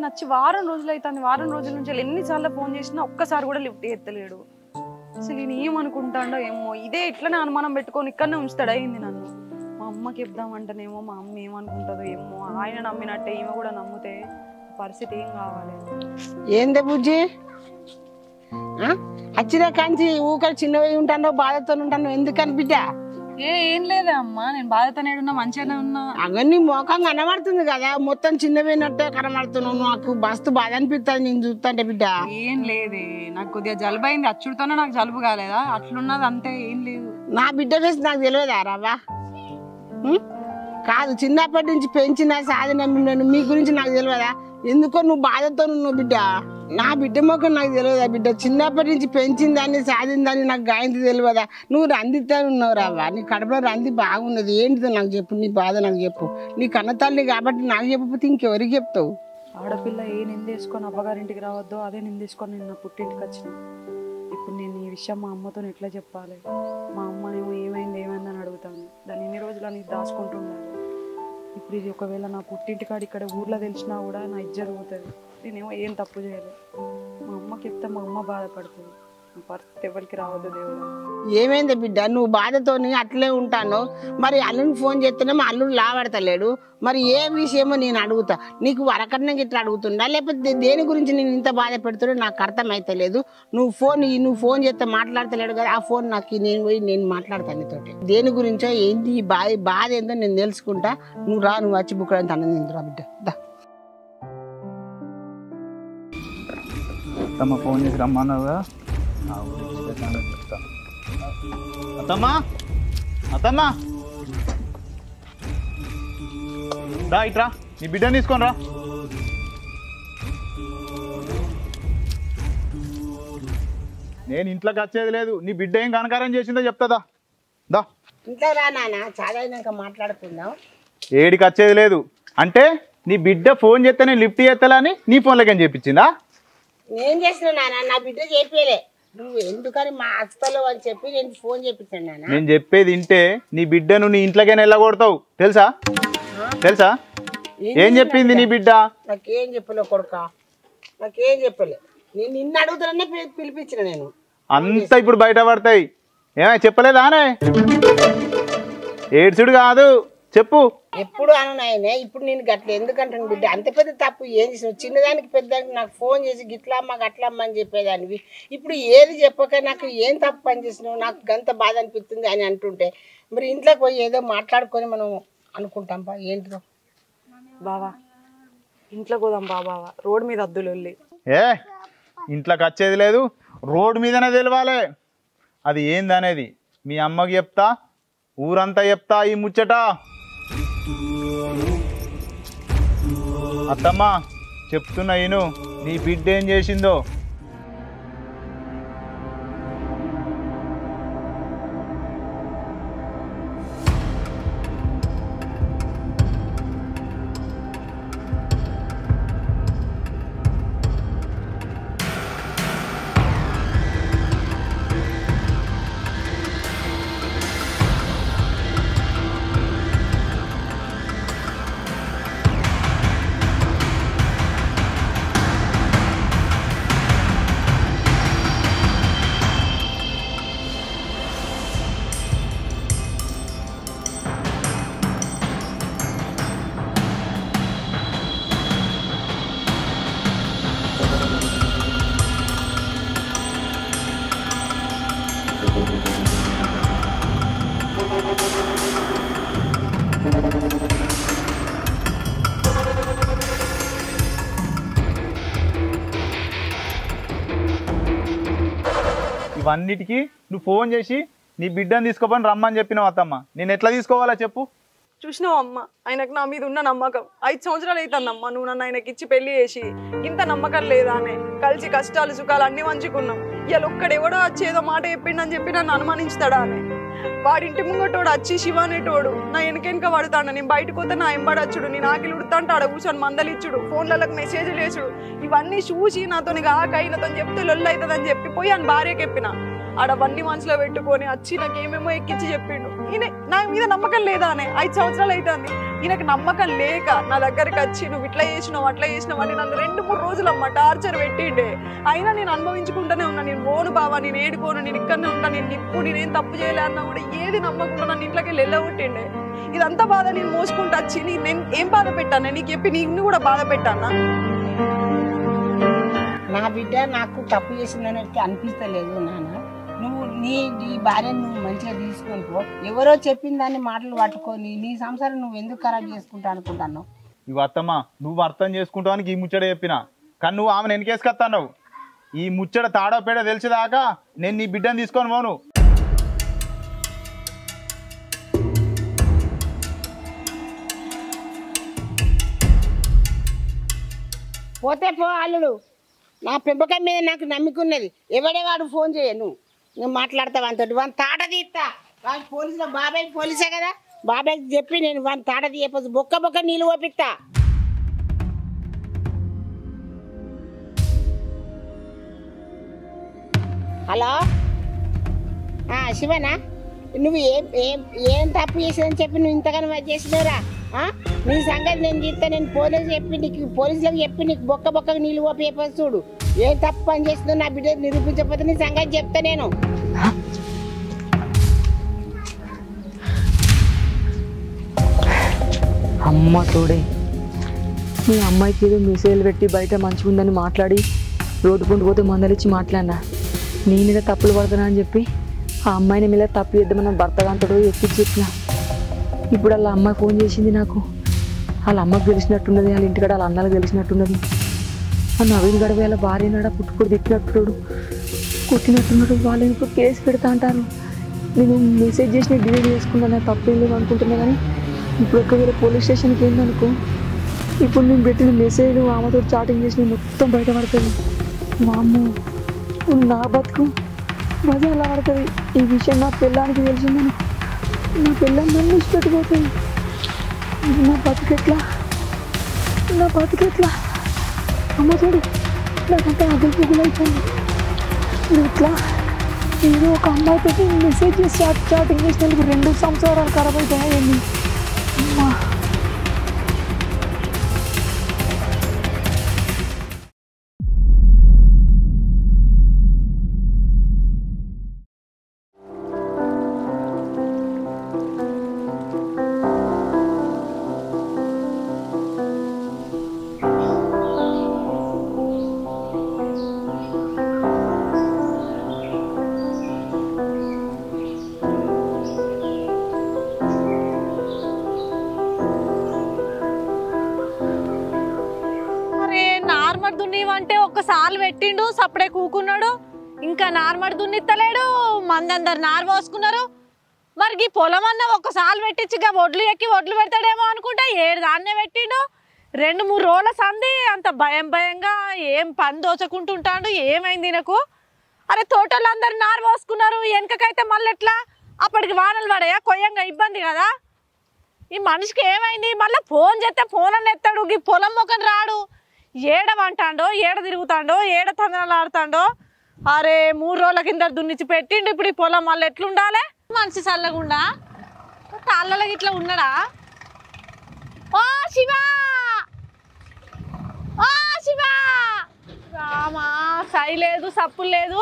నచ్చి వారం రోజులు అవుతుంది. వారం రోజుల నుంచి ఎన్నిసార్లు ఫోన్ చేసినా ఒక్కసారి కూడా లిఫ్ట్ ఎత్తలేడు. అసలు ఈయన ఏమనుకుంటాడో ఏమో. ఇదే ఇట్లనే అనుమానం పెట్టుకొని ఇక్కడనే ఉంచుతాడు అయింది నన్ను. మా అమ్మకి చెప్దామంటేనేమో మా అమ్మ ఏమనుకుంటుందో ఏమో. ఆయన నమ్మినట్టే ఈమె కూడా నమ్మితే పరిస్థితి ఏం కావాలి? ఏందే బుజ్జి వచ్చిన కాంచి ఊకలు చిన్నవి ఉంటానో బాధతో ఉంటాను ఎందుకని బిడ్డ? ఏం లేదా అమ్మా, నేను బాధతోనే ఉన్నా మంచిగానే ఉన్నా. అవన్నీ మోకం కనబడుతుంది కదా, మొత్తం చిన్నపోయినట్టే కనబడుతున్నావు. నాకు మస్తు బాధ అనిపిస్తుంది నేను చూస్తుంటే బిడ్డ. ఏం లేదే, నాకు కొద్దిగా జలుబు అయింది. అచ్చుడితోనే నాకు జలుబు కాలేదా? అట్లున్నది అంతే, ఏం లేదు. నా బిడ్డ వేసి నాకు తెలియదా రావా? కాదు చిన్నప్పటి నుంచి పెంచిన సాధిన మీ గురించి నాకు తెలియదా? ఎందుకో నువ్వు బాధతో ఉన్నావు బిడ్డ. నా బిడ్డ మొక్కలు నాకు తెలియదా బిడ్డ? చిన్నప్పటి నుంచి పెంచిందాన్ని సాధిందని నాకు గాయంతి తెలియదా? నువ్వు రందితో ఉన్నావు రావా? నీ కడుపులో రంది బాగున్నది. ఏంటిదో నాకు చెప్పు, నీ బాధ నాకు చెప్పు. నీ కన్నతల్లి కాబట్టి నాకు చెప్పకపోతే ఇంకెవరికి చెప్తావు? ఆడపిల్ల ఏ నిందేసుకొని అబ్బగారింటికి రావద్దో అదే నిందేసుకొని నేను నా పుట్టింటికి వచ్చిన. ఇప్పుడు నేను ఈ విషయం మా అమ్మతో ఎట్లా చెప్పాలి? మా అమ్మనేమో ఏమైందని అడుగుతాను. దాన్ని ఎన్ని రోజులు అని దాచుకుంటున్నాను. ఇప్పుడు ఇది ఒకవేళ నా పుట్టింటికాడ ఇక్కడ ఊర్లో తెలిసినా కూడా నా ఇజ్జత్ పోతుంది. నేనేమో ఏం తప్పు చేయలేదు. మా అమ్మకి చెప్తే మా అమ్మ బాధపడుతుంది. పరిస్థితి ఎవరికి రావద్దు దేవుడు. ఏమైంది బిడ్డ నువ్వు బాధతోని అట్లే ఉంటాను. మరి అల్లుని ఫోన్ చేస్తేనేమో అల్లుడు లావడతలేడు. మరి ఏ విషయమో నేను అడుగుతా. నీకు వరకట్నం ఇట్లా అడుగుతుండా లేకపోతే దేని గురించి నేను ఇంత బాధ పెడుతున్నా నాకు అర్థమైతలేదు. నువ్వు ఫోన్ చేస్తే మాట్లాడతలేడు కదా, ఆ ఫోన్ నాకు నేను పోయి నేను మాట్లాడతాను నీతోటి. దేని గురించో ఏంటి ఈ బాధ ఏందో నేను తెలుసుకుంటా. నువ్వు రా, నువ్వు వచ్చి బుక్కడంత అన్నం తింటురా బిడ్డ. దా అత్తమ్మ ఫోన్ చేసి రమ్మన్నావుగా. అత్తమ్మా అత్తమ్మా రా ఇట్రా, నీ బిడ్డని తీసుకొని రా. నేను ఇంట్లోకి వచ్చేది లేదు. నీ బిడ్డ ఏం కనకారం చేసిందో చెప్తాదా. దా ఇంట్లో రా నాన్న, చాలా అయినాక మాట్లాడుకుందాం. ఏడికి వచ్చేది లేదు అంటే నీ బిడ్డ ఫోన్ చేస్తే నేను లిఫ్ట్ చేస్తాలని నీ ఫోన్లోకి ఏం చెప్పించిందా? నేను చేసిన నాన్న, నా బిడ్డ చెప్పేలే. నువ్వు ఎందుకని మా అస్తలో అని చెప్పి నేను ఫోన్ చేపించాను నాన్న. నేను చెప్పేది వింటే నీ బిడ్డను నీ ఇంట్లోకైనా వెళ్ళగొడతావు తెలుసా? తెలుసా ఏం చెప్పింది నీ బిడ్డ? నాకేం చెప్పలే కొడుక, నాకేం చెప్పలే. నేను నిన్ను అడుగుతాననే పిలిపించిన. నేను అంతా ఇప్పుడు బయట పడతాయి. ఏమై చెప్పలేదానే? ఏడ్చుడు కాదు చెప్పు. ఎప్పుడు అనునాయనే, ఇప్పుడు నేను గట్ల ఎందుకంటాను బిడ్డ? అంత పెద్ద తప్పు ఏం చేసినావు? చిన్నదానికి పెద్దదానికి నాకు ఫోన్ చేసి గిట్లమ్మ గట్లమ్మ అని చెప్పేదానివి. ఇప్పుడు ఏది చెప్పక నాకు ఏం తప్పు పని చేసినావు, నాకు గంత బాధ అనిపిస్తుంది అని అంటుంటే మరి ఇంట్లోకి పోయి ఏదో మాట్లాడుకొని మనం అనుకుంటాం బా. ఏంటిదో బావా ఇంట్లోకి పోదాం బావా, రోడ్ మీద అద్దులు వెళ్ళి. ఏ ఇంట్లోకి వచ్చేది లేదు, రోడ్డు మీదనే తెలవాలి. అది ఏందనేది మీ అమ్మకి చెప్తా, ఊరంతా చెప్తా ఈ ముచ్చట. అత్తమ్మ చెప్తున్నా ఈను, నీ బిడ్డ ఏం చేసిందో. ఇవన్నిటికీ నువ్వు ఫోన్ చేసి నీ బిడ్డను తీసుకోపోని రమ్మని చెప్పినావు అత్తమ్మ. నేను ఎట్లా తీసుకోవాలా చెప్పు? చూసినావు అమ్మ, ఆయనకు నా మీద ఉన్న నమ్మకం 5 సంవత్సరాలు అవుతుందమ్మా. నువ్వు నన్ను ఆయనకి ఇచ్చి పెళ్లి చేసి ఇంత నమ్మకం లేదా అనే? కలిసి కష్టాలు సుఖాలు అన్ని పంచుకున్నాం. ఇవాళ ఒక్కడెవడో వచ్చి ఏదో మాట చెప్పిండని చెప్పి నన్ను అనుమానించుతాడా అని? వాడింటి ముంగటోడు వచ్చి శివ అనేటోడు నా వెనక పడుతాడు. నేను బయటకు పోతే నా ఎంబడచ్చుడు, నేను ఆకిలి ఉడతా అంటే ఆడ కూర్చొని మందలిచ్చుడు, ఫోన్లకు మెసేజ్లు వేసుడు. ఇవన్నీ చూసి నాతో నాతో చెప్తే లొల్లు అవుతుందని చెప్పిపోయి ఆయన భార్యకి చెప్పిన. ఆడ బండి మనసులో పెట్టుకొని వచ్చి నాకు ఏమేమో ఎక్కించి చెప్పిండు. ఈయన నా మీద నమ్మకం లేదా అనే? 5 సంవత్సరాలు అవుతుంది. ఈయనకు నమ్మకం లేక నా దగ్గరికి వచ్చి నువ్వు ఇట్లా చేసినావు అట్లా చేసినావు అని నన్ను 2-3 రోజులమ్మ టార్చర్ పెట్టిండే. అయినా నేను అనుభవించుకుంటూనే ఉన్నా. నేను పోను బావా, నేను ఏడుకోను, నేను ఇక్కడనే ఉంటాను, నేను నిప్పు, నేనేం తప్పు చేయలే అన్నా కూడా ఏది నమ్మకుండా నన్ను ఇంట్లోకి వెళ్ళగొట్టిండే. ఇదంతా బాధ నేను మోసుకుంటూ వచ్చి నేను ఏం బాధ పెట్టాను? నీకు చెప్పి నిన్ను కూడా బాధ పెట్టానా? నా బిడ్డ నాకు తప్పు చేసిందని అనిపిస్తలేదు నాన్న. నువ్వు నీ భార్యను నువ్వు మంచిగా తీసుకొని పో. ఎవరో చెప్పిన దాన్ని మాటలు పట్టుకొని నీ సంసారం నువ్వు ఎందుకు ఖరాబ్ చేసుకుంటా అనుకుంటున్నావు? ఇవి అత్తమ్మ నువ్వు అర్థం చేసుకుంటానికి ఈ ముచ్చట చెప్పినా, కానీ నువ్వు ఆమెను వెనకేసుకొస్తున్నావు. ఈ ముచ్చట తాడో పేడ తెలిసేదాకా నేను నీ బిడ్డను తీసుకొని పోను. పోతే పో అల్లుడు, నా పెంపకం మీద నాకు నమ్మికున్నది. ఎవడేవాడు ఫోన్ చేయను, నువ్వు మాట్లాడతావు అంతటి వాని తాట తీస్తా. వాడు పోలీసులో బాబాయ్ పోలీసే కదా, బాబాయ్కి చెప్పి నేను వాని తాట తీయపోతే బొక్క నీళ్ళు ఓపిస్తా. హలో శివనా, నువ్వు ఏం తప్పు చేసాదని చెప్పి నువ్వు ఇంతగానో చేసినవురా? నీ సంగతి నేను తీస్తా. నేను పోలీసులకు చెప్పి నీకు బొక్క నీళ్ళు ఓపి చూడు. ఏ తప్పు పని చేస్తుందో నా బిడ్డ నిరూపించకపోతే నీ సంగతి చెప్తా నేను. అమ్మ తోడే మీ అమ్మాయికి ఏదో మెసేజ్లు పెట్టి బయట మంచిగా ఉందని మాట్లాడి రోడ్డు పండు పోతే మందలిచ్చి మాట్లాడినా నీ మీద తప్పులు పడతానా అని చెప్పి ఆ అమ్మాయిని మీద తప్పు చేద్దామని భర్తగాంతడు ఎక్కించి చెప్పిన. ఇప్పుడు వాళ్ళ అమ్మాయి ఫోన్ చేసింది నాకు. వాళ్ళ అమ్మకు తెలిసినట్టున్నది, వాళ్ళ ఇంటికాడ వాళ్ళ అన్నలకు తెలిసినట్టున్నది. ఆ నవీన్ గడవ వాళ్ళ భార్య నాడ పుట్టుకుడు తిట్టినట్టున్నాడు, కొట్టినట్టున్నాడు. వాళ్ళు ఇప్పుడు కేసు పెడతా అంటారు. నేను మెసేజ్ చేసిన డిలీట్ చేసుకున్నాను, తప్పేం లేదు అనుకుంటున్నా. కానీ ఇప్పుడు ఒకవేళ పోలీస్ స్టేషన్కి ఏందనుకో, ఇప్పుడు నేను పెట్టిన మెసేజ్ ఆమెతో చాటింగ్ చేసిన మొత్తం బయటపడుతుంది. మా అమ్మ నా బతుకు మజా అలా పడుతుంది. ఈ విషయం నా పిల్లానికి తెలిసిందని నా పిల్లని నన్ను ఇష్టపెట్టిపోతుంది. నా బతుకెట్లా అమ్మ చూడు, నాకంటే అగ్గులు పుగ్గులు అయిపోయింది. ఇట్లా ఏదో ఒక అమ్మాయితో మెసేజ్ చేసి చాటింగ్ చేసినందుకు 2 సంవత్సరాలు ఖరాబ్ అయిపోయాయి. అమ్మా అంటే ఒక్కసారి పెట్టిండు, సప్పుడే కూకున్నాడు. ఇంకా నార్మల్ దున్నిత్తలేడు, మందందరు నారు పోసుకున్నారు. మరి ఈ పొలం అన్న ఒక్కసారి పెట్టించిగా ఒడ్లు ఎక్కి ఒడ్లు పెడతాడేమో అనుకుంటా 7 దాన్నే పెట్టిండు. 2-3 రోజుల సంది అంత భయంగా ఏం పని దోచకుంటుంటాడు. ఏమైంది నాకు? అరే తోటలు అందరు నారు పోసుకున్నారు, వెనకకైతే మళ్ళీ ఎట్లా? అప్పటికి వానలు పడాయా, కొయ్యంగా ఇబ్బంది కదా. ఈ మనిషికి ఏమైంది? మళ్ళీ ఫోన్ చేస్తే ఫోన్ అన్న ఎత్తాడు, ఈ పొలం మొక్కని రాడు. ఏడ వంటాడో, ఏడ తిరుగుతాడో, ఏడ తందనాలు ఆడుతాడో. అరే 3 రోజుల కింద దున్నిచ్చి పెట్టిండు. ఇప్పుడు ఈ పొలం మళ్ళీ ఎట్లుండాలి? మనిషి చల్లగుండా తాళ్ళలో ఇట్లా ఉన్నాడా? ఓ శివా, ఓ శివా, రామా సై లేదు, సప్పులు లేదు.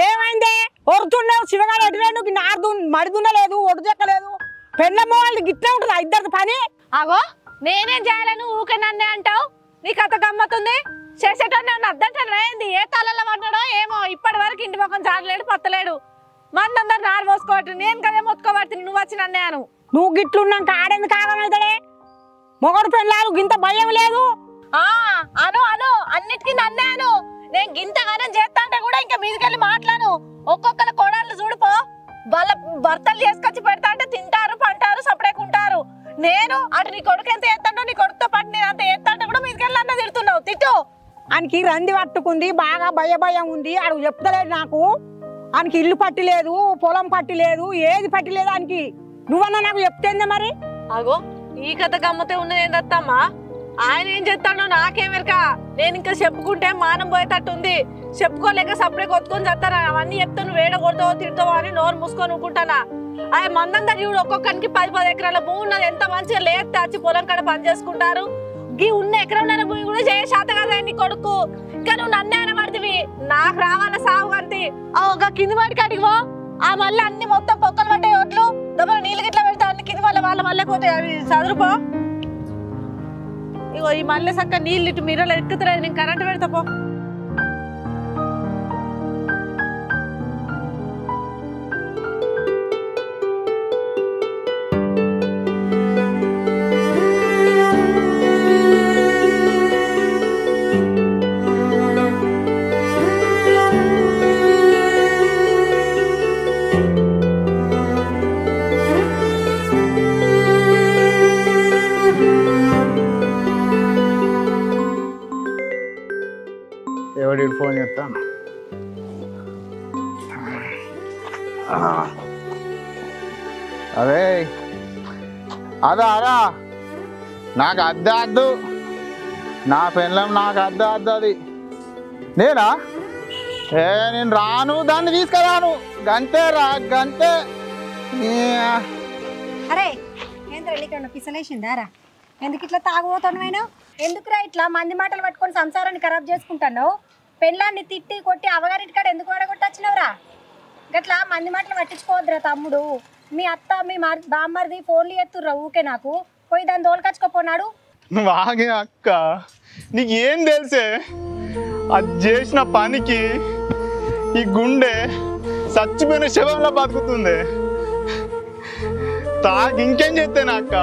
ఏమైందే ఒరుతున్నావు? శివగాడు ఎటువేందుకు? నారు మడిదున్నలేదు, ఒడు చెక్కలేదు. పెళ్ళమ్మ వాళ్ళు గిట్లే ఉంటుంది ఇద్దరికి పని. అగో నేనేం చేయాలను? ఊకే నన్నే అంటావు. నీ కథ గమ్మతుంది. చేసేటోనే అద్దంటాడు. ఏంది ఏ తలలో పడ్డాడో ఏమో, ఇప్పటి వరకు ఇంటి మొక్కం చాడలేడు, పత్తలేడు. మందందరు నారు పోసుకోబట్టి నేను కదే మొత్తుకోబట్టి నువ్వు వచ్చి నన్నేను. నువ్వు గిట్లున్నాక ఆడేందుకు ఆగమవుతాడే? మొగడు పెళ్ళాలు గింత భయం లేదు. అను అన్నిటికీ నన్నేను. నేను గింతగానం చేస్తా అంటే కూడా ఇంకా మీదికెళ్ళి మాట్లాను. ఒక్కొక్కరు కోడళ్ళు చూడిపో, వాళ్ళ భర్తలు చేసుకొచ్చి పెడతా అంటే తింటారు, పంటారు, సపడేకుంటారు. నేను అటు నీ కొడుకు ఎంత ఎత్తాడో, నీ కొడుకుతో పాటు నేను అంత ఎత్తా అంటే కూడా మీదికెళ్ళి అన్న తిడుతున్నావు. తిట్టు. ఆయనకి రంది పట్టుకుంది, బాగా భయం ఉంది. అడుగు చెప్తలేదు నాకు. ఆయనకి ఇల్లు పట్టి లేదు, పొలం పట్టి లేదు, ఏది పట్టి లేదు ఆయనకి. నువ్వన్నా నాకు చెప్తేందే మరి. అగో ఈ కథ గమ్మతే ఉన్నది ఏందత్తమ్మా? ఆయన ఏం చేస్తాడో నాకేమెరక. నేను ఇంకా చెప్పుకుంటే మానం పోయేటట్టుంది. చెప్పుకోలేక సప్పుడే కొట్టుకొని చేస్తాను. అవన్నీ చెప్తే నువ్వు వేడ కొడతావో తిడతావో అని నోరు మూసుకొని ఊకుంటానా? ఆయన మందందరు చూడు, ఒక్కొక్కరికి 10 ఎకరాల భూమి ఉన్నది. ఎంత మంచిగా లేస్తే వచ్చి పొలం కాడ పని చేసుకుంటారు. గీ ఉన్న ఎకరంన్నర భూమి కూడా చేశాత కదా నీ కొడుకు. ఇంకా నువ్వు నన్నే అనబడితివి. నాకు రావాల సాగు కంతి. ఒక కింది వాడికి అడిగివో, ఆ మళ్ళీ అన్ని మొత్తం పొక్కలు పట్టాయి ఒట్లు. దెబ్బలు నీళ్ళు గిట్లా పెడతా అన్ని కింది వాళ్ళ మళ్ళీ పోతాయి. అవి చదురుపో. ఇగో ఈ మళ్ళీ చక్క నీళ్ళు ఇటు మీరలో ఎక్కుతలేదు. నేను కరెంటు పెడతా పో. ఎవడికి ఫోన్ చేస్తాను? అదే అదా నాకు అద్దు, నా పెళ్ళం నాకు అద్దు అది. నేనా? నేను రాను, దాన్ని తీసుకురాను. గంతే గంతే. అరే ఏంద్రా నీకేమన్నా పిసలేసిందారా? ఎందుకు ఇట్లా తాగుపోతున్నావు? ఎందుకురా ఇట్లా మంది మాటలు పట్టుకొని సంసారాన్ని ఖరాబ్ చేసుకుంటున్నావు? పెళ్ళాన్ని తిట్టి కొట్టి అవగారింటి కాడ ఎందుకు వాడగొట్టొచ్చినవరా? గట్లా మంది మాటలు పట్టించుకోవద్దురా తమ్ముడు. మీ అత్త మీ బామ్మర్ది ఫోన్లు ఎత్తుర్రా ఊకే, నాకు పోయి దాన్ని తోలుకొచ్చుకోపోనాడు. నువ్వు ఆగే అక్క, నీకు ఏం తెలుసే? అది చేసిన పనికి ఈ గుండె చచ్చిపోయిన శవంలా బతుకుతుంది. ఇంకేం చేస్తాను అక్క,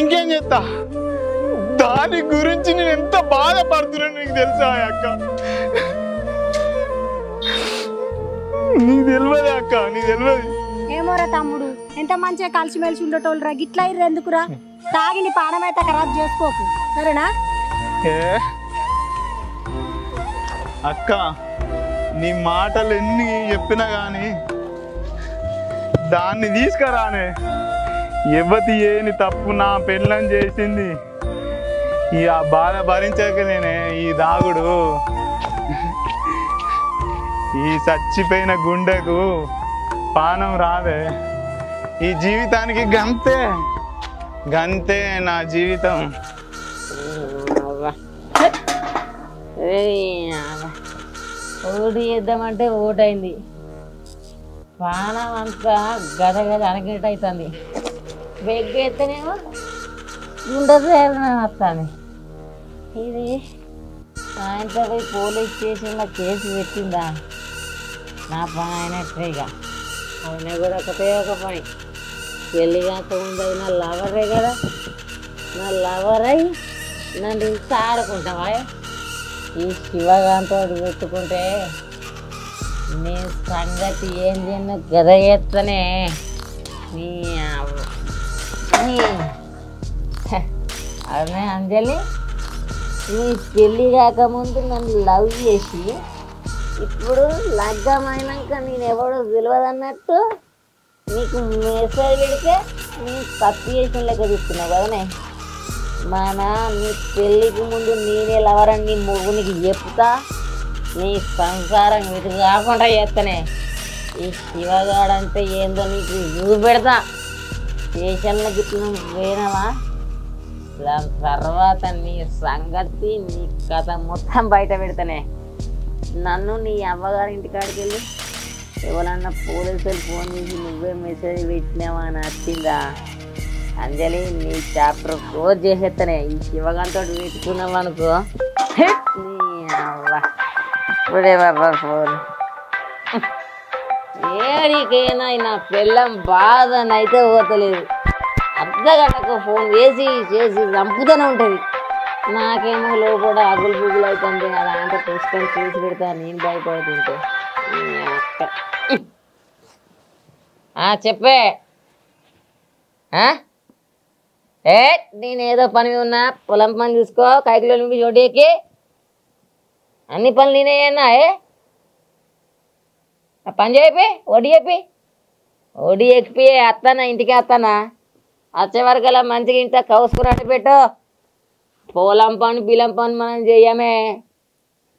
ఇంకేం చేస్తా? దాని గురించి నేను ఎంత బాధపడుతున్నాను నీకు తెలుసా అక్క? నీకు తెలియదు అక్క, నీకు తెలియదు. ఏమోరా తమ్ముడు, ఎంత మంచిగా కలిసిమెలిసి ఉండేటోళ్ళరా, గిట్లా ఇర్రు ఎందుకురా? తాగిని పానమైతే ఖరాబ్ చేసుకోకు, సరేనా? అక్క, నీ మాటలు ఎన్ని చెప్పినా కానీ దాన్ని తీసుకురానే. ఎవతి ఏని తప్పు నా పెళ్ళని చేసింది. ఈ ఆ బాధ భరించాక నేనే ఈ దాగుడు. ఈ చచ్చిపోయిన గుండెకు పానం రాదే. ఈ జీవితానికి గంతే గంతే నా జీవితం. ఓటు చేద్దామంటే ఓటైంది, పానం అంతా గద గద అనగేట్ అవుతుంది. బెగ్గెత్తనేమో ఉండదు వస్తుంది. ఇది సాయంత్రం పోయి పోలీస్ స్టేషన్లో కేసు పెట్టిందా నా పని అయినట్టేగా. అయినా కూడా ఒకటే ఒక పని, పెళ్ళి కాకముందు నా లవరే కదా, నా లవరై నన్ను ఇంత ఆడుకుంటావా? ఈ శివగాంతో పెట్టుకుంటే నీ సంగతి ఏం చేయను గద ఎత్తనే. అదే అంజలి, నీ పెళ్ళి కాకముందు నన్ను లవ్ చేసి ఇప్పుడు లగ్గమైనాక నేను ఎవడో తెలియదన్నట్టు నీకు మెసేజ్ పెడితే నేను తప్పు చేసిన లెక్క చూస్తున్నావు కదనే. నీ పెళ్ళికి ముందు నేనే లవరని నీ మొగునికి చెప్తా, నీ సంసారం ఇటు కాకుండా చేస్తానే. ఈ శివగాడంటే ఏందో నీకు చూపెడతా. స్టేషన్లో గిట్ల పోయినావా, దాని తర్వాత నీ సంగతి నీ కథ మొత్తం బయట పెడతానే. నన్ను నీ అవ్వగారి ఇంటికాడికి వెళ్ళి ఎవరన్నా పోలీసులు ఫోన్ చేసి నువ్వే మెసేజ్ పెట్టినావా అని వచ్చిందా అంజలి, నీ చాప్టర్ క్లోజ్ చేసేస్తానే. ఈ శివగాంతో పెట్టుకున్నావు అనుకో, నీ అవ్వ ఇప్పుడే బాబా ఫోన్ ఏడికైనా నా పిల్లం బాధనైతే పోతలేదు. అర్ధగంటకు ఫోన్ చేసి చేసి చంపుతూనే ఉంటుంది. నాకేమో లోపల అగులు పుగులు అవుతుంది కదా, అంటే పుస్తకం చూసి పెడతా నేను భయపడుతుంటే. చెప్పే నేనేదో పని ఉన్నా, పొలం పని చూసుకో, కైకిలో నుంచి చోటు ఎక్కి అన్ని పనులు నేనేనా పని చెప్పి ఒడి ఎక్కిపి వస్తానా, ఇంటికి వస్తానా? వచ్చే వరకల్లా మంచిగా ఇంత కౌసుకున్నట్టు పెట్టు. పొలం పని బిలం పని మనం చెయ్యమే,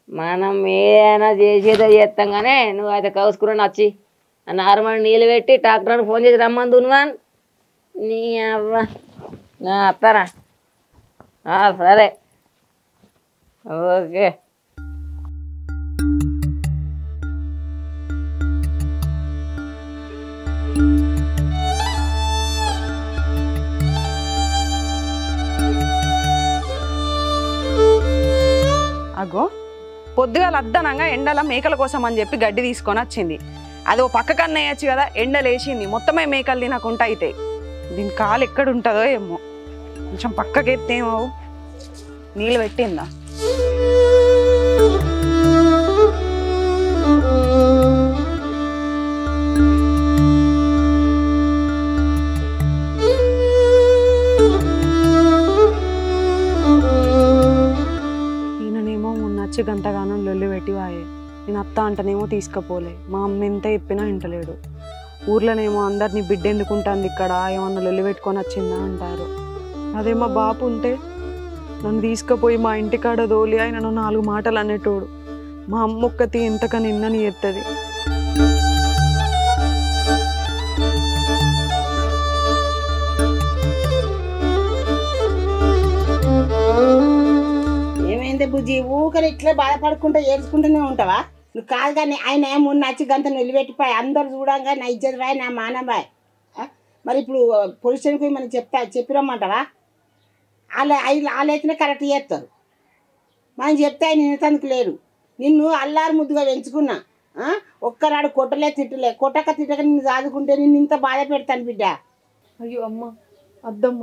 మనం ఏదైనా చేసేదో చేస్తాం. కానీ నువ్వు అయితే కౌసుకుని వచ్చి నార్మల్ నీళ్ళు పెట్టి ట్రాక్టర్ ఫోన్ చేసి రమ్మని దున్వాన్. నీ అవ్వ వస్తానా? సరే ఓకే. అగో పొద్దుగాల అద్దనంగా ఎండల మేకల కోసం అని చెప్పి గడ్డి తీసుకొని వచ్చింది. అది ఓ పక్క కన్నా వేయచ్చు కదా, ఎండలేసింది మొత్తమే మేకలు తినకుండా అయితే. దీని కాలు ఎక్కడ ఉంటుందో ఏమో, కొంచెం పక్కకెత్తేమో. నీళ్ళు పెట్టిందా? ఈయననేమో మొన్న వచ్చి గంటగానం లొల్లి పెట్టి వాయే. నేను అత్త అంటనేమో తీసుకుపోలే. మా అమ్మ ఎంత చెప్పినా ఇంటలేడు. ఊర్లోనేమో అందరినీ బిడ్డ ఎందుకుంటుంది ఇక్కడ, ఏమన్నా లొల్లి పెట్టుకొని వచ్చిందా అంటారు. అదే మా బాపు ఉంటే నన్ను తీసుకుపోయి మా ఇంటికాడ దోలి ఆయన 4 మాటలు అనేటోడు. మా అమ్మ ఒక్కతి ఎంతక నిన్నని ఎత్తది. ఏమైంది ఏంటి బుజ్జి ఊకని ఇట్లా బాధపడుకుంటూ ఏడ్చుకుంటూనే ఉంటావా? నువ్వు కాదు కానీ ఆయన మొన్న వచ్చి గంత నిలబెట్టిపోయి అందరు చూడంగా నా ఇజ్జత్ బాయ్ నా మానం బాయ్. మరి ఇప్పుడు పోలీస్ స్టేషన్కి మనం చెప్పిరమ్మంటావా? వాళ్ళైతేనే కరెక్ట్ చేస్తారు. మనం చెప్తే ఆయన నిన్నతందుకు లేడు. నిన్ను అల్లారు ముద్దుగా పెంచుకున్నా. ఒక్కనాడు కొట్టలే తిట్టలే, కొట్టక తిట్టక నిన్ను సాదుకుంటే నిన్ను ఇంత బాధ పెడతాను బిడ్డ. అయ్యో అమ్మ అద్దమ్మ,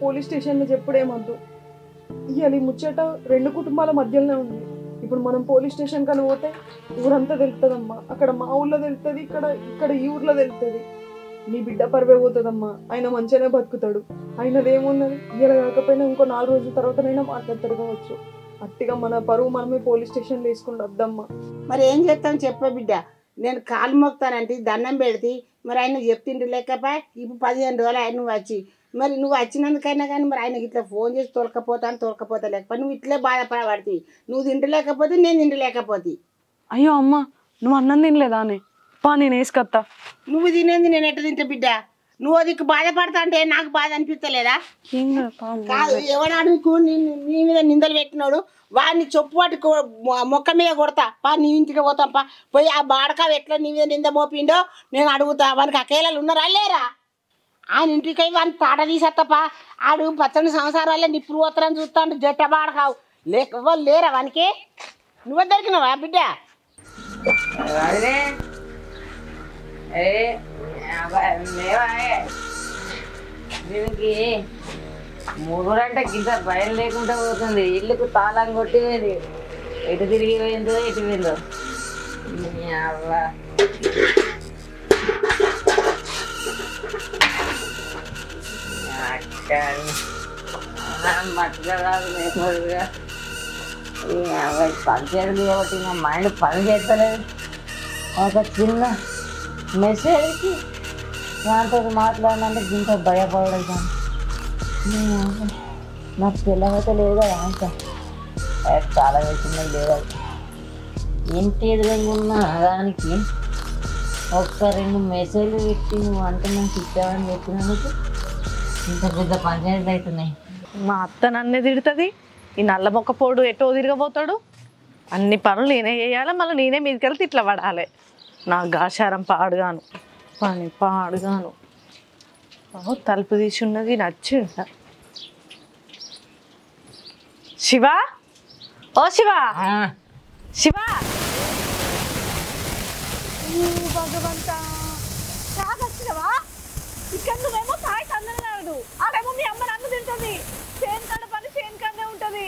పోలీస్ స్టేషన్లో చెప్పుడేమద్దు. ఇవాళ ఈ ముచ్చట 2 కుటుంబాల మధ్యలోనే ఉంది. ఇప్పుడు మనం పోలీస్ స్టేషన్ కని పోతే ఊరంతా తెలుస్తుందమ్మా. అక్కడ మా ఊళ్ళో తెలుస్తుంది, ఇక్కడ ఈ ఊర్లో తెలుస్తుంది. నీ బిడ్డ పరువే పోతుందమ్మా. ఆయన మంచిగానే బతుకుతాడు. ఆయనదేమున్నది, ఇవాళ కాకపోయినా ఇంకో 4 రోజుల తర్వాతనైనా మాట్లాడతాడు కావచ్చు. అట్టిగా మన పరువు మనమే పోలీస్ స్టేషన్లో వేసుకుంటూ వద్దమ్మా. మరి ఏం చేస్తాను చెప్పే బిడ్డ, నేను కాలు మోపుతానంటే దండం పెడితే మరి ఆయన చెప్తుంటే లేకపోయా. ఇప్పుడు 15 రోజులు ఆయన నువ్వు వచ్చి మరి నువ్వు వచ్చినందుకైనా కానీ మరి ఆయనకి ఇట్లా ఫోన్ చేసి తోలకపోతా లేకపోతే నువ్వు ఇట్లే బాధపడబడుతుంది. నువ్వు తింటలేకపోతే నేను తింటలేకపోతే. అయ్యో అమ్మ, నువ్వు అన్నం తినలేదా అని పా, నేను వేసుకొత్తా. నువ్వు తినేది నేను ఎట్లా తింటా బిడ్డ? నువ్వు అది బాధపడతా అంటే నాకు బాధ అనిపించలేదా? కాదు, ఎవడాడు నీ మీద నిందలు పెట్టినాడు వాడిని చొప్పు వాటి మొక్క మీద కొడతా పా. నీ ఇంటికి పోతాం పా. పోయి ఆ బాడకా ఎట్లా నీ మీద నింద మోపిండో నేను అడుగుతా. వానికి అకేలాలు ఉన్నారా లేరా? ఆయన ఇంటికి వాడిని తాట తీసేస్తాపా. ఆడు 18 సంవత్సరాలే నిప్పులు పోతారని చూస్తాడు. జట్ట బాడకావు ఎవరు లేరా వానికి? నువ్వు దొరికినావా బిడ్డ? దీనికి 3 గంటల కింద భయం లేకుండా పోతుంది. ఇల్లుకు తాళం కొట్టిపోయింది. ఎటు తిరిగి పోయిందో ఎటు పోయిందో. మట్టుగా కాదు లేకపోతే పనిచేయదు కాబట్టి నా మైండ్ పని చేస్తలేదు. ఒక చిన్న మెసేజ్కి దాంతో మాట్లాడినంటే దీంతో భయపడలేదు. నాకు పిల్లమైతే లేదు కదా అంత చాలా వేసింది లేదు. ఇంటి ఎదురుగా ఉన్న దానికి 1-2 మెసేజ్లు పెట్టి నువ్వు అంటే నాకు ఇచ్చావని చెప్పినందుకు ఇంత పెద్ద పంచాయతీలు అవుతున్నాయి. మా అత్త నన్నే తిడుతుంది. ఈ నల్ల మొక్కపోడు ఎటో తిరగబోతాడు. అన్ని పనులు నేనే చేయాలి, మళ్ళీ నేనే మీదకెళ్తే ఇట్లా పడాలి. నా గాశారం పాడుగాను పని పాడుగాను. తలుపు తీసి ఉన్నది నచ్చి. శివ, ఓ శివ, శివ, భగవంతా తాగొచ్చినవా? ఇక్కడ నువ్వేమో తాయి తందనరాదు, అదేమో మీ అమ్మ నన్ను తింటుంది. చేను కాడ పని చేను కాడనే ఉంటుంది.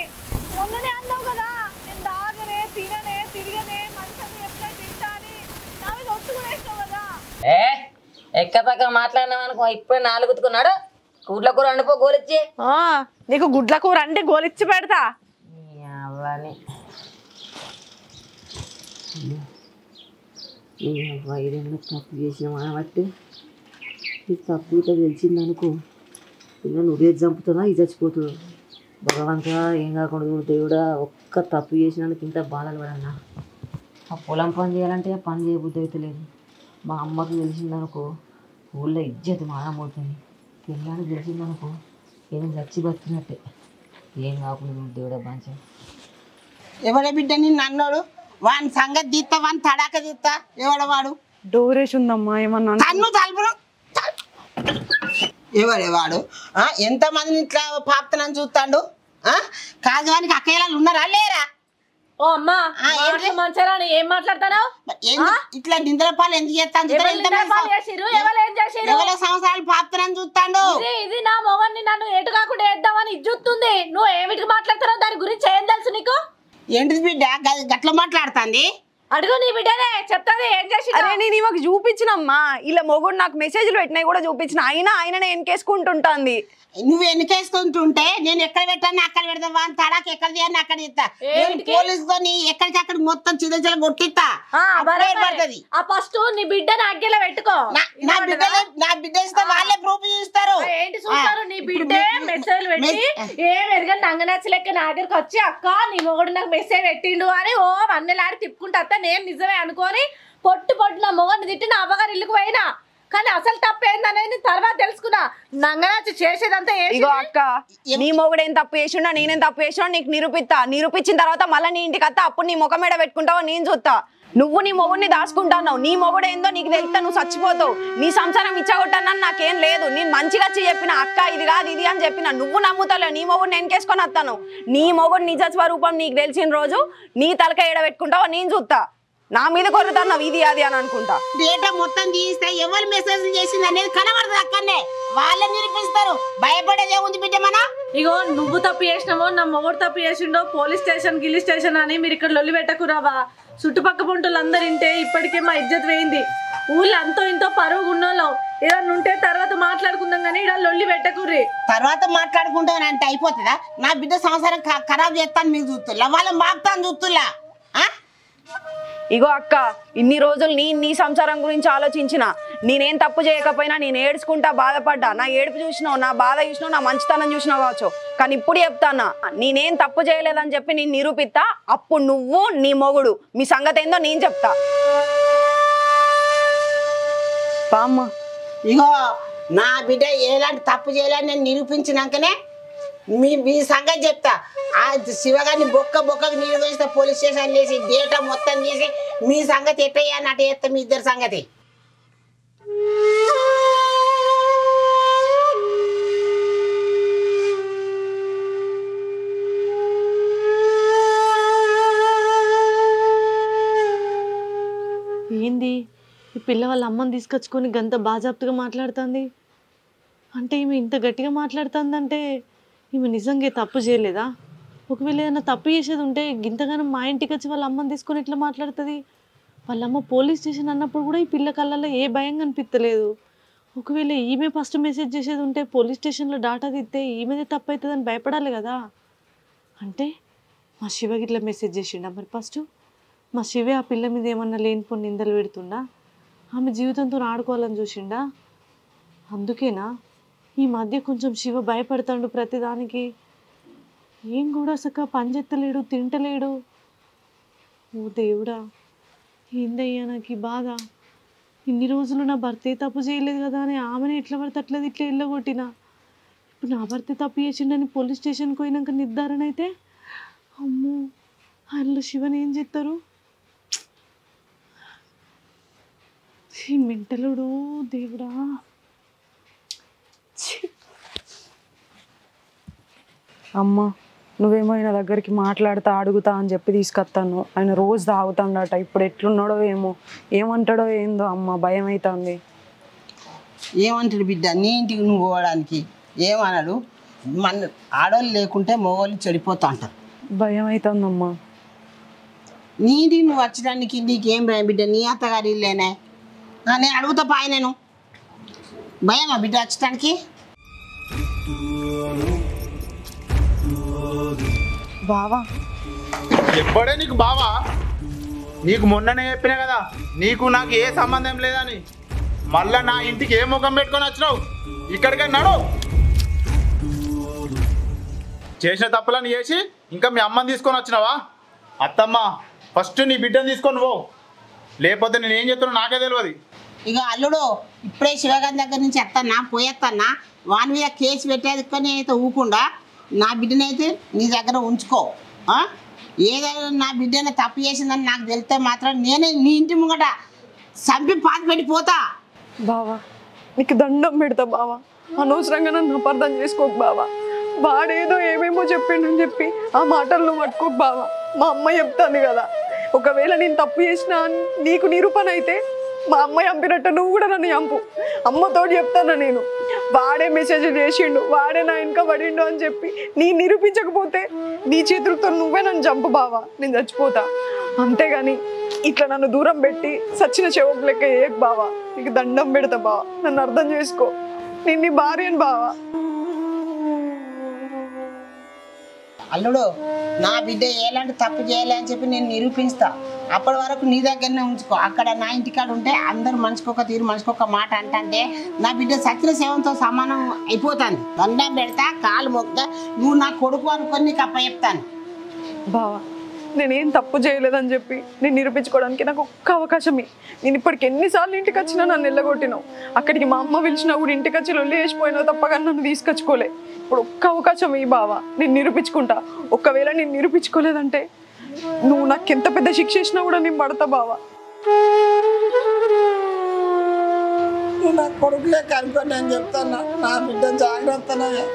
మొన్ననే అన్నావు కదా నేను తాగనే తిననే తిరగనే మనుషులు ఎట్లా తింటా అని. నా మీద ఒట్టుకుని వేసినావు కదా. ఎక్కపక్క మాట్లాడినామనుకో ఇప్పుడు 4 గుర్తుకున్నాడు. గుడ్ల కూర వండిపో గోలిచ్చి. నీకు గుడ్ల కూర అంటే గోలిచ్చి పెడతా. వైద్యంలో తప్పు చేసినాం అనబట్టి ఈ తప్పు ఇట్లా తెలిసిందనుకో ఇలా నువ్వే చంపుతుందా ఇది చచ్చిపోతుందో. భగవంతుడా ఏం కాకుండా దేవుడా ఒక్క తప్పు చేసినందుకు ఇంత బాధలు పడన్నా. ఆ పొలం పని చేయాలంటే ఆ పని చేయబుద్ధి అయితే లేదు. మా అమ్మకి తెలిసిందనుకో ఊళ్ళో ఇజ్జత్ మానమవుతుంది. పిల్లని తెలిసిందనుకో ఏం చచ్చి బతికినట్టే. ఏం కాకుండా దేవుడా బాంచ. ఎవడే బిడ్డ నిన్ను అన్నాడు? వాని సంగతి తీస్తా, వాని తడాక తీస్తా. ఎవడ వాడు? డోరేసి ఉందమ్మా ఏమన్నా తన్ను తలుపును. ఎవడే వాడు? ఎంతమందిని ఇట్లా పాపుతానని చూస్తాడు? కాదు వానికి అక్కయ్యలు ఉన్నారా లేరా? ఓ అమ్మా మంచిరా ఏం మాట్లాడతాను? ఇట్లా నిద్రపాలు ఎందుకు చేస్తాను? 20 సంవత్సరాలు పాపుతానని చూస్తాడు. ఇది నా మొగన్ని నన్ను ఎటు కాకుండా వేద్దామని ఇజ్జుతుంది. నువ్వు ఏమిటికి మాట్లాడుతున్నావు? దాని గురించి ఏం తెలుసు నీకు? ఏంటిది బిడ్డ గట్ల మాట్లాడుతుంది? అడుగు నీ బిడ్డనే చెప్తాది ఏం చేసి. అరే నేను ఇవాళ చూపించినమ్మా, ఇలా మొగుడు నాకు మెసేజ్లు పెట్టినాయి కూడా చూపించిన. ఆయననే ఎన్కేసుకుంటుంటుంది. నువ్వు ఎన్నికేసుకుంటుంటే నేను ఎక్కడ పెట్టాను అక్కడ పెడతా. వాని తడాక ఎక్కడ తీయాలని అక్కడ ఇస్తా. పోలీసుతో ఎక్కడికక్కడ మొత్తం చిదచల కొట్టిస్తా. పడుతుంది. ఫస్ట్ నీ బిడ్డని అగ్గెలా పెట్టుకో. నా బిడ్డ ఇస్తే వాళ్ళే ప్రూఫ్ చూస్తారు. ఏంటి చూస్తారు? నీ బిడ్డే మెసేజ్ పెట్టి ఏం ఎరగని నంగనచ్చి లెక్క నా దగ్గరకు వచ్చి అక్క నీ మొగుడు నాకు మెసేజ్ పెట్టిండు అని ఓ వన్నెలాడి తిప్పుకుంటా. నేను నిజమే అనుకోని పొట్టు నా మొగని తిట్టి నా అవ్వగారు ఇల్లుకు పోయినా. కానీ అసలు తప్పు ఏందనేది తర్వాత తెలుసుకున్నా. నంగనాచి చేసేదంతా ఇగో అక్క, నీ మొగుడు ఏం తప్పు చేసిండో నేనేం తప్పు చేసినా నీకు నిరూపించిన తర్వాత మళ్ళీ నీ ఇంటికి వస్తా. అప్పుడు నీ ముఖం మీద పెట్టుకుంటావో నేను చూస్తా. నువ్వు నీ మొగుడిని దాచుకుంటున్నావు. నీ మొగుడు ఏందో నీకు తెలుస్తా, నువ్వు చచ్చిపోతావు. నీ సంసారం ఇచ్చగొట్టానని నాకేం లేదు. నేను మంచిగా చెప్పిన అక్క ఇది కాదు ఇది అని చెప్పిన, నువ్వు నమ్ముతావు. నీ మొగుడు నేను కేసుకొని వస్తాను. నీ మొగుడు నిజ స్వరూపం నీకు తెలిసిన రోజు నీ తలక ఏడబెట్టుకుంటావో నేను చూస్తా. నా మీద కొరుతున్నావు ఇది అది అని అనుకుంటా. డేటా మొత్తం తీస్తే ఎవరు మెసేజ్ చేసింది అనేది కనబడదు. అక్కడనే వాళ్ళే నిరూపిస్తారు. భయపడేదే ఉంది బిడ్డ. మన ఇగో నువ్వు తప్పు చేసినావో నా మొగుడు తప్పు చేసిండో పోలీస్ స్టేషన్ గిల్లీ స్టేషన్ అని మీరు ఇక్కడ లొల్లి పెట్టకురావా. చుట్టుపక్క పొంటలు అందరు ఇంటే ఇప్పటికే మా ఇజ్జత్ వేయింది. ఊళ్ళో అంతో ఇంతో పరువు ఉన్నోళ్ళం. ఏదన్నా ఉంటే తర్వాత మాట్లాడుకుందాం కానీ ఇక్కడ లొల్లి పెట్టకుర్రి. తర్వాత మాట్లాడుకుంటానంటే అయిపోతుందా? నా బిడ్డ సంసారం ఖరాబ్ చేస్తాను మీరు చూస్తున్నా, వాళ్ళని మాపుతాను చూస్తున్నా. ఇగో అక్క, ఇన్ని రోజులు నీ సంసారం గురించి ఆలోచించిన. నేనేం తప్పు చేయకపోయినా నేను ఏడ్చుకుంటా బాధపడ్డా. నా ఏడుపు చూసినావు, నా బాధ చూసినావు, నా మంచితనం చూసినావు కావచ్చు. కానీ ఇప్పుడు చెప్తానా, నేనేం తప్పు చేయలేదని చెప్పి నేను నిరూపిస్తా. అప్పుడు నువ్వు నీ మొగుడు మీ సంగతి ఏందో నేను చెప్తా. పామ్మ ఇగో నా బిడ్డ ఎలాంటి తప్పు చేయాలని నేను నిరూపించినాకనే మీ సంగతి చెప్తా. ఆ శివగారిని బొక్కకు నీళ్ళు వేస్తే పోలీస్ స్టేషన్ చేసి డేటా మొత్తం తీసి మీ సంగతి ఎట్టయ్యా అని అటు చేస్తే మీ ఇద్దరు సంగతి. ఏంది ఈ పిల్ల వాళ్ళ అమ్మని తీసుకొచ్చుకొని గంత బాజాప్తుగా మాట్లాడుతుంది అంటే, ఈమె ఇంత గట్టిగా మాట్లాడుతుందంటే ఈమె నిజంగా తప్పు చేయలేదా? ఒకవేళ ఏదైనా తప్పు చేసేది ఉంటే గింతగానో మా ఇంటికి వచ్చి వాళ్ళ అమ్మని తీసుకొని ఎట్లా మాట్లాడుతుంది? వాళ్ళ అమ్మ పోలీస్ స్టేషన్ అన్నప్పుడు కూడా ఈ పిల్ల కళ్ళల్లో ఏ భయం కనిపించలేదు. ఒకవేళ ఈమె ఫస్ట్ మెసేజ్ చేసేది ఉంటే పోలీస్ స్టేషన్లో డాటా తిస్తే ఈమెదే తప్పు అవుతుందని భయపడాలి కదా. అంటే మా శివకి ఇట్లా మెసేజ్ చేసిండా మరి ఫస్ట్? మా శివే ఆ పిల్ల మీద ఏమన్నా లేనిపోని నిందలు పెడుతుండా? ఆమె జీవితంతో ఆడుకోవాలని చూసిండా? అందుకేనా ఈ మధ్య కొంచెం శివ భయపడతాడు ప్రతిదానికి? ఏం కూడా అసలు పనిచేత్తలేడు, తింటలేడు. ఓ దేవుడా, ఏందయ్యా నాకు ఈ బాధ. ఇన్ని రోజులు నా భర్తే తప్పు చేయలేదు కదా అని ఆమెను ఎట్లా పడితే అట్లా ఇట్లా వెళ్ళగొట్టినా. ఇప్పుడు నా భర్తే తప్పు చేసిండని పోలీస్ స్టేషన్కి పోయినాక నిర్ధారణ అయితే అమ్మో వాళ్ళు శివని ఏం చేస్తారు? ఈ మెంటలుడు దేవుడా. అమ్మ, నువ్వేమో ఆయన దగ్గరికి మాట్లాడుతా అడుగుతా అని చెప్పి తీసుకొస్తాను. ఆయన రోజు తాగుతాడట. ఇప్పుడు ఎట్లున్నాడో ఏమో, ఏమంటాడో ఏందో అమ్మ, భయం అవుతుంది. ఏమంటాడు బిడ్డ? నీ ఇంటికి నువ్వు పోవడానికి ఏమన్నాడు? మన ఆడవాళ్ళు లేకుంటే మగవాళ్ళు చెడిపోతా అంటారు. భయం అవుతుందమ్మా. నీది నువ్వు వచ్చడానికి నీకేం భయం బిడ్డ? నీ అత్తగారి ఇల్లేనే. నేను అడుగుతా పాయ. నేను భయమా బిడ్డ వచ్చడానికి? బావా ఎప్పుడే నీకు బావా? నీకు మొన్ననే చెప్పినా కదా నీకు నాకు ఏ సంబంధం లేదని. మళ్ళా నా ఇంటికి ఏ ముఖం పెట్టుకొని వచ్చినావు? ఇక్కడికి నడు. చేసిన తప్పులను చేసి ఇంకా మీ అమ్మని తీసుకొని వచ్చినావా? అత్తమ్మ ఫస్ట్ నీ బిడ్డను తీసుకొని పో, లేకపోతే నేను ఏం చెప్తున్నా నాకే తెలియదు. ఇక అల్లుడు ఇప్పుడే శివగారి దగ్గర నుంచి ఎత్తన్నా పోయేత్తన్నా. వాని మీద కేసు పెట్టేది అయితే ఊకుండా నా బిడ్డనైతే నీ దగ్గర ఉంచుకో. ఏదైనా నా బిడ్డని తప్పు చేసిందని నాకు తెలిస్తే మాత్రం నేనే నీ ఇంటి ముంగట చంపి పాతి పెట్టిపోతా. బావా నీకు దండం పెడతా బావా. అనవసరంగా నన్ను అపార్థం చేసుకోకు బావా. వాడేదో ఏమేమో చెప్పిండని చెప్పి ఆ మాటలు నువ్వు పట్టుకోకు బావా. మా అమ్మ చెప్తాను కదా, ఒకవేళ నేను తప్పు చేసినా నీకు నిరూపణ అయితే మా అమ్మ చంపినట్టు నువ్వు కూడా నన్ను చంపు. అమ్మతో చెప్తాను నేను, వాడే మెసేజ్ చేసిండు, వాడే నా వెనక పడిండు అని చెప్పి నీ నిరూపించకపోతే నీ చేతులతో నువ్వే నన్ను చంపు బావా. నేను చచ్చిపోతా. అంతేగాని ఇట్లా నన్ను దూరం పెట్టి సచ్చిన చెవకు లెక్క ఏక్ బావా. నీకు దండం పెడతా బావా, నన్ను అర్థం చేసుకో. నేను నీ భార్యను బావా. అల్లుడు నా బిడ్డ ఎలాంటి తప్పు చేయలే అని చెప్పి నేను నిరూపిస్తా. అప్పటి వరకు నీ దగ్గరనే ఉంచుకో. అక్కడ నా ఇంటికాడ ఉంటే అందరూ మనిషికొక తీరు మనిషికొక మాట అంటే నా బిడ్డ సత్య సేవంతో సమానం అయిపోతుంది. దండం పెడతా, కాలు మొక్తా. నువ్వు నా కొడుకు అనుకొని నీకు అప్ప చెప్తాను బావా. నేనేం తప్పు చేయలేదని చెప్పి నేను నిరూపించుకోవడానికి నాకు ఒక్క అవకాశమే. నేను ఇప్పటికి ఎన్నిసార్లు ఇంటికి వచ్చినా నన్ను వెళ్ళగొట్టినావు. అక్కడికి మా అమ్మ పిలిచినా కూడా ఇంటికి వచ్చి లొల్లి వేసిపోయినావు తప్పగా నన్ను తీసుకొచ్చుకోలే. ఇప్పుడు ఒక్క అవకాశం ఈ బావా, నేను నిరూపించుకుంటా. ఒకవేళ నేను నిరూపించుకోలేదంటే నువ్వు నాకు ఎంత పెద్ద శిక్ష ఇచ్చినా కూడా నేను పడతా బావా. నువ్వు నా కొడుకులే కనుక్కొని అని చెప్తాను. నా బిడ్డ జాగ్రత్తనయ్యా.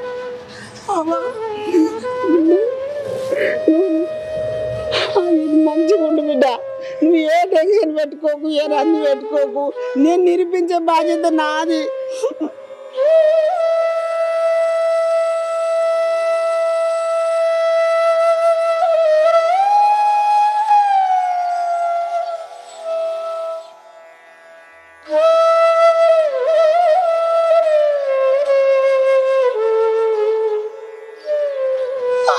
మంచిగా ఉండు బిడ్డ. నువ్వు ఏ టెన్షన్ పెట్టుకోకు, ఏ రంది పెట్టుకోకు. నేను నిరూపించే బాధ్యత నాది.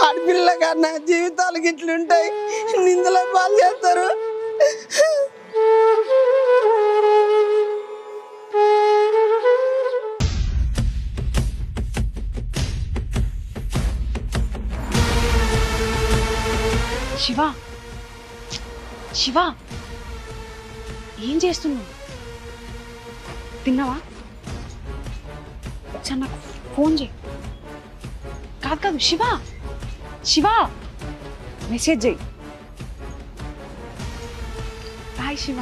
ఆడపిల్ల కన్నా జీవితాలకు ఇట్లుంటాయి, నిందలో పాలు చేస్తారు. శివ శివ ఏం చేస్తున్నావు? తిన్నావా? ఒకసారి నాకు ఫోన్ చేయి. కాదు శివ శివ మెసేజ్ చేయి. బాయ్ శివ.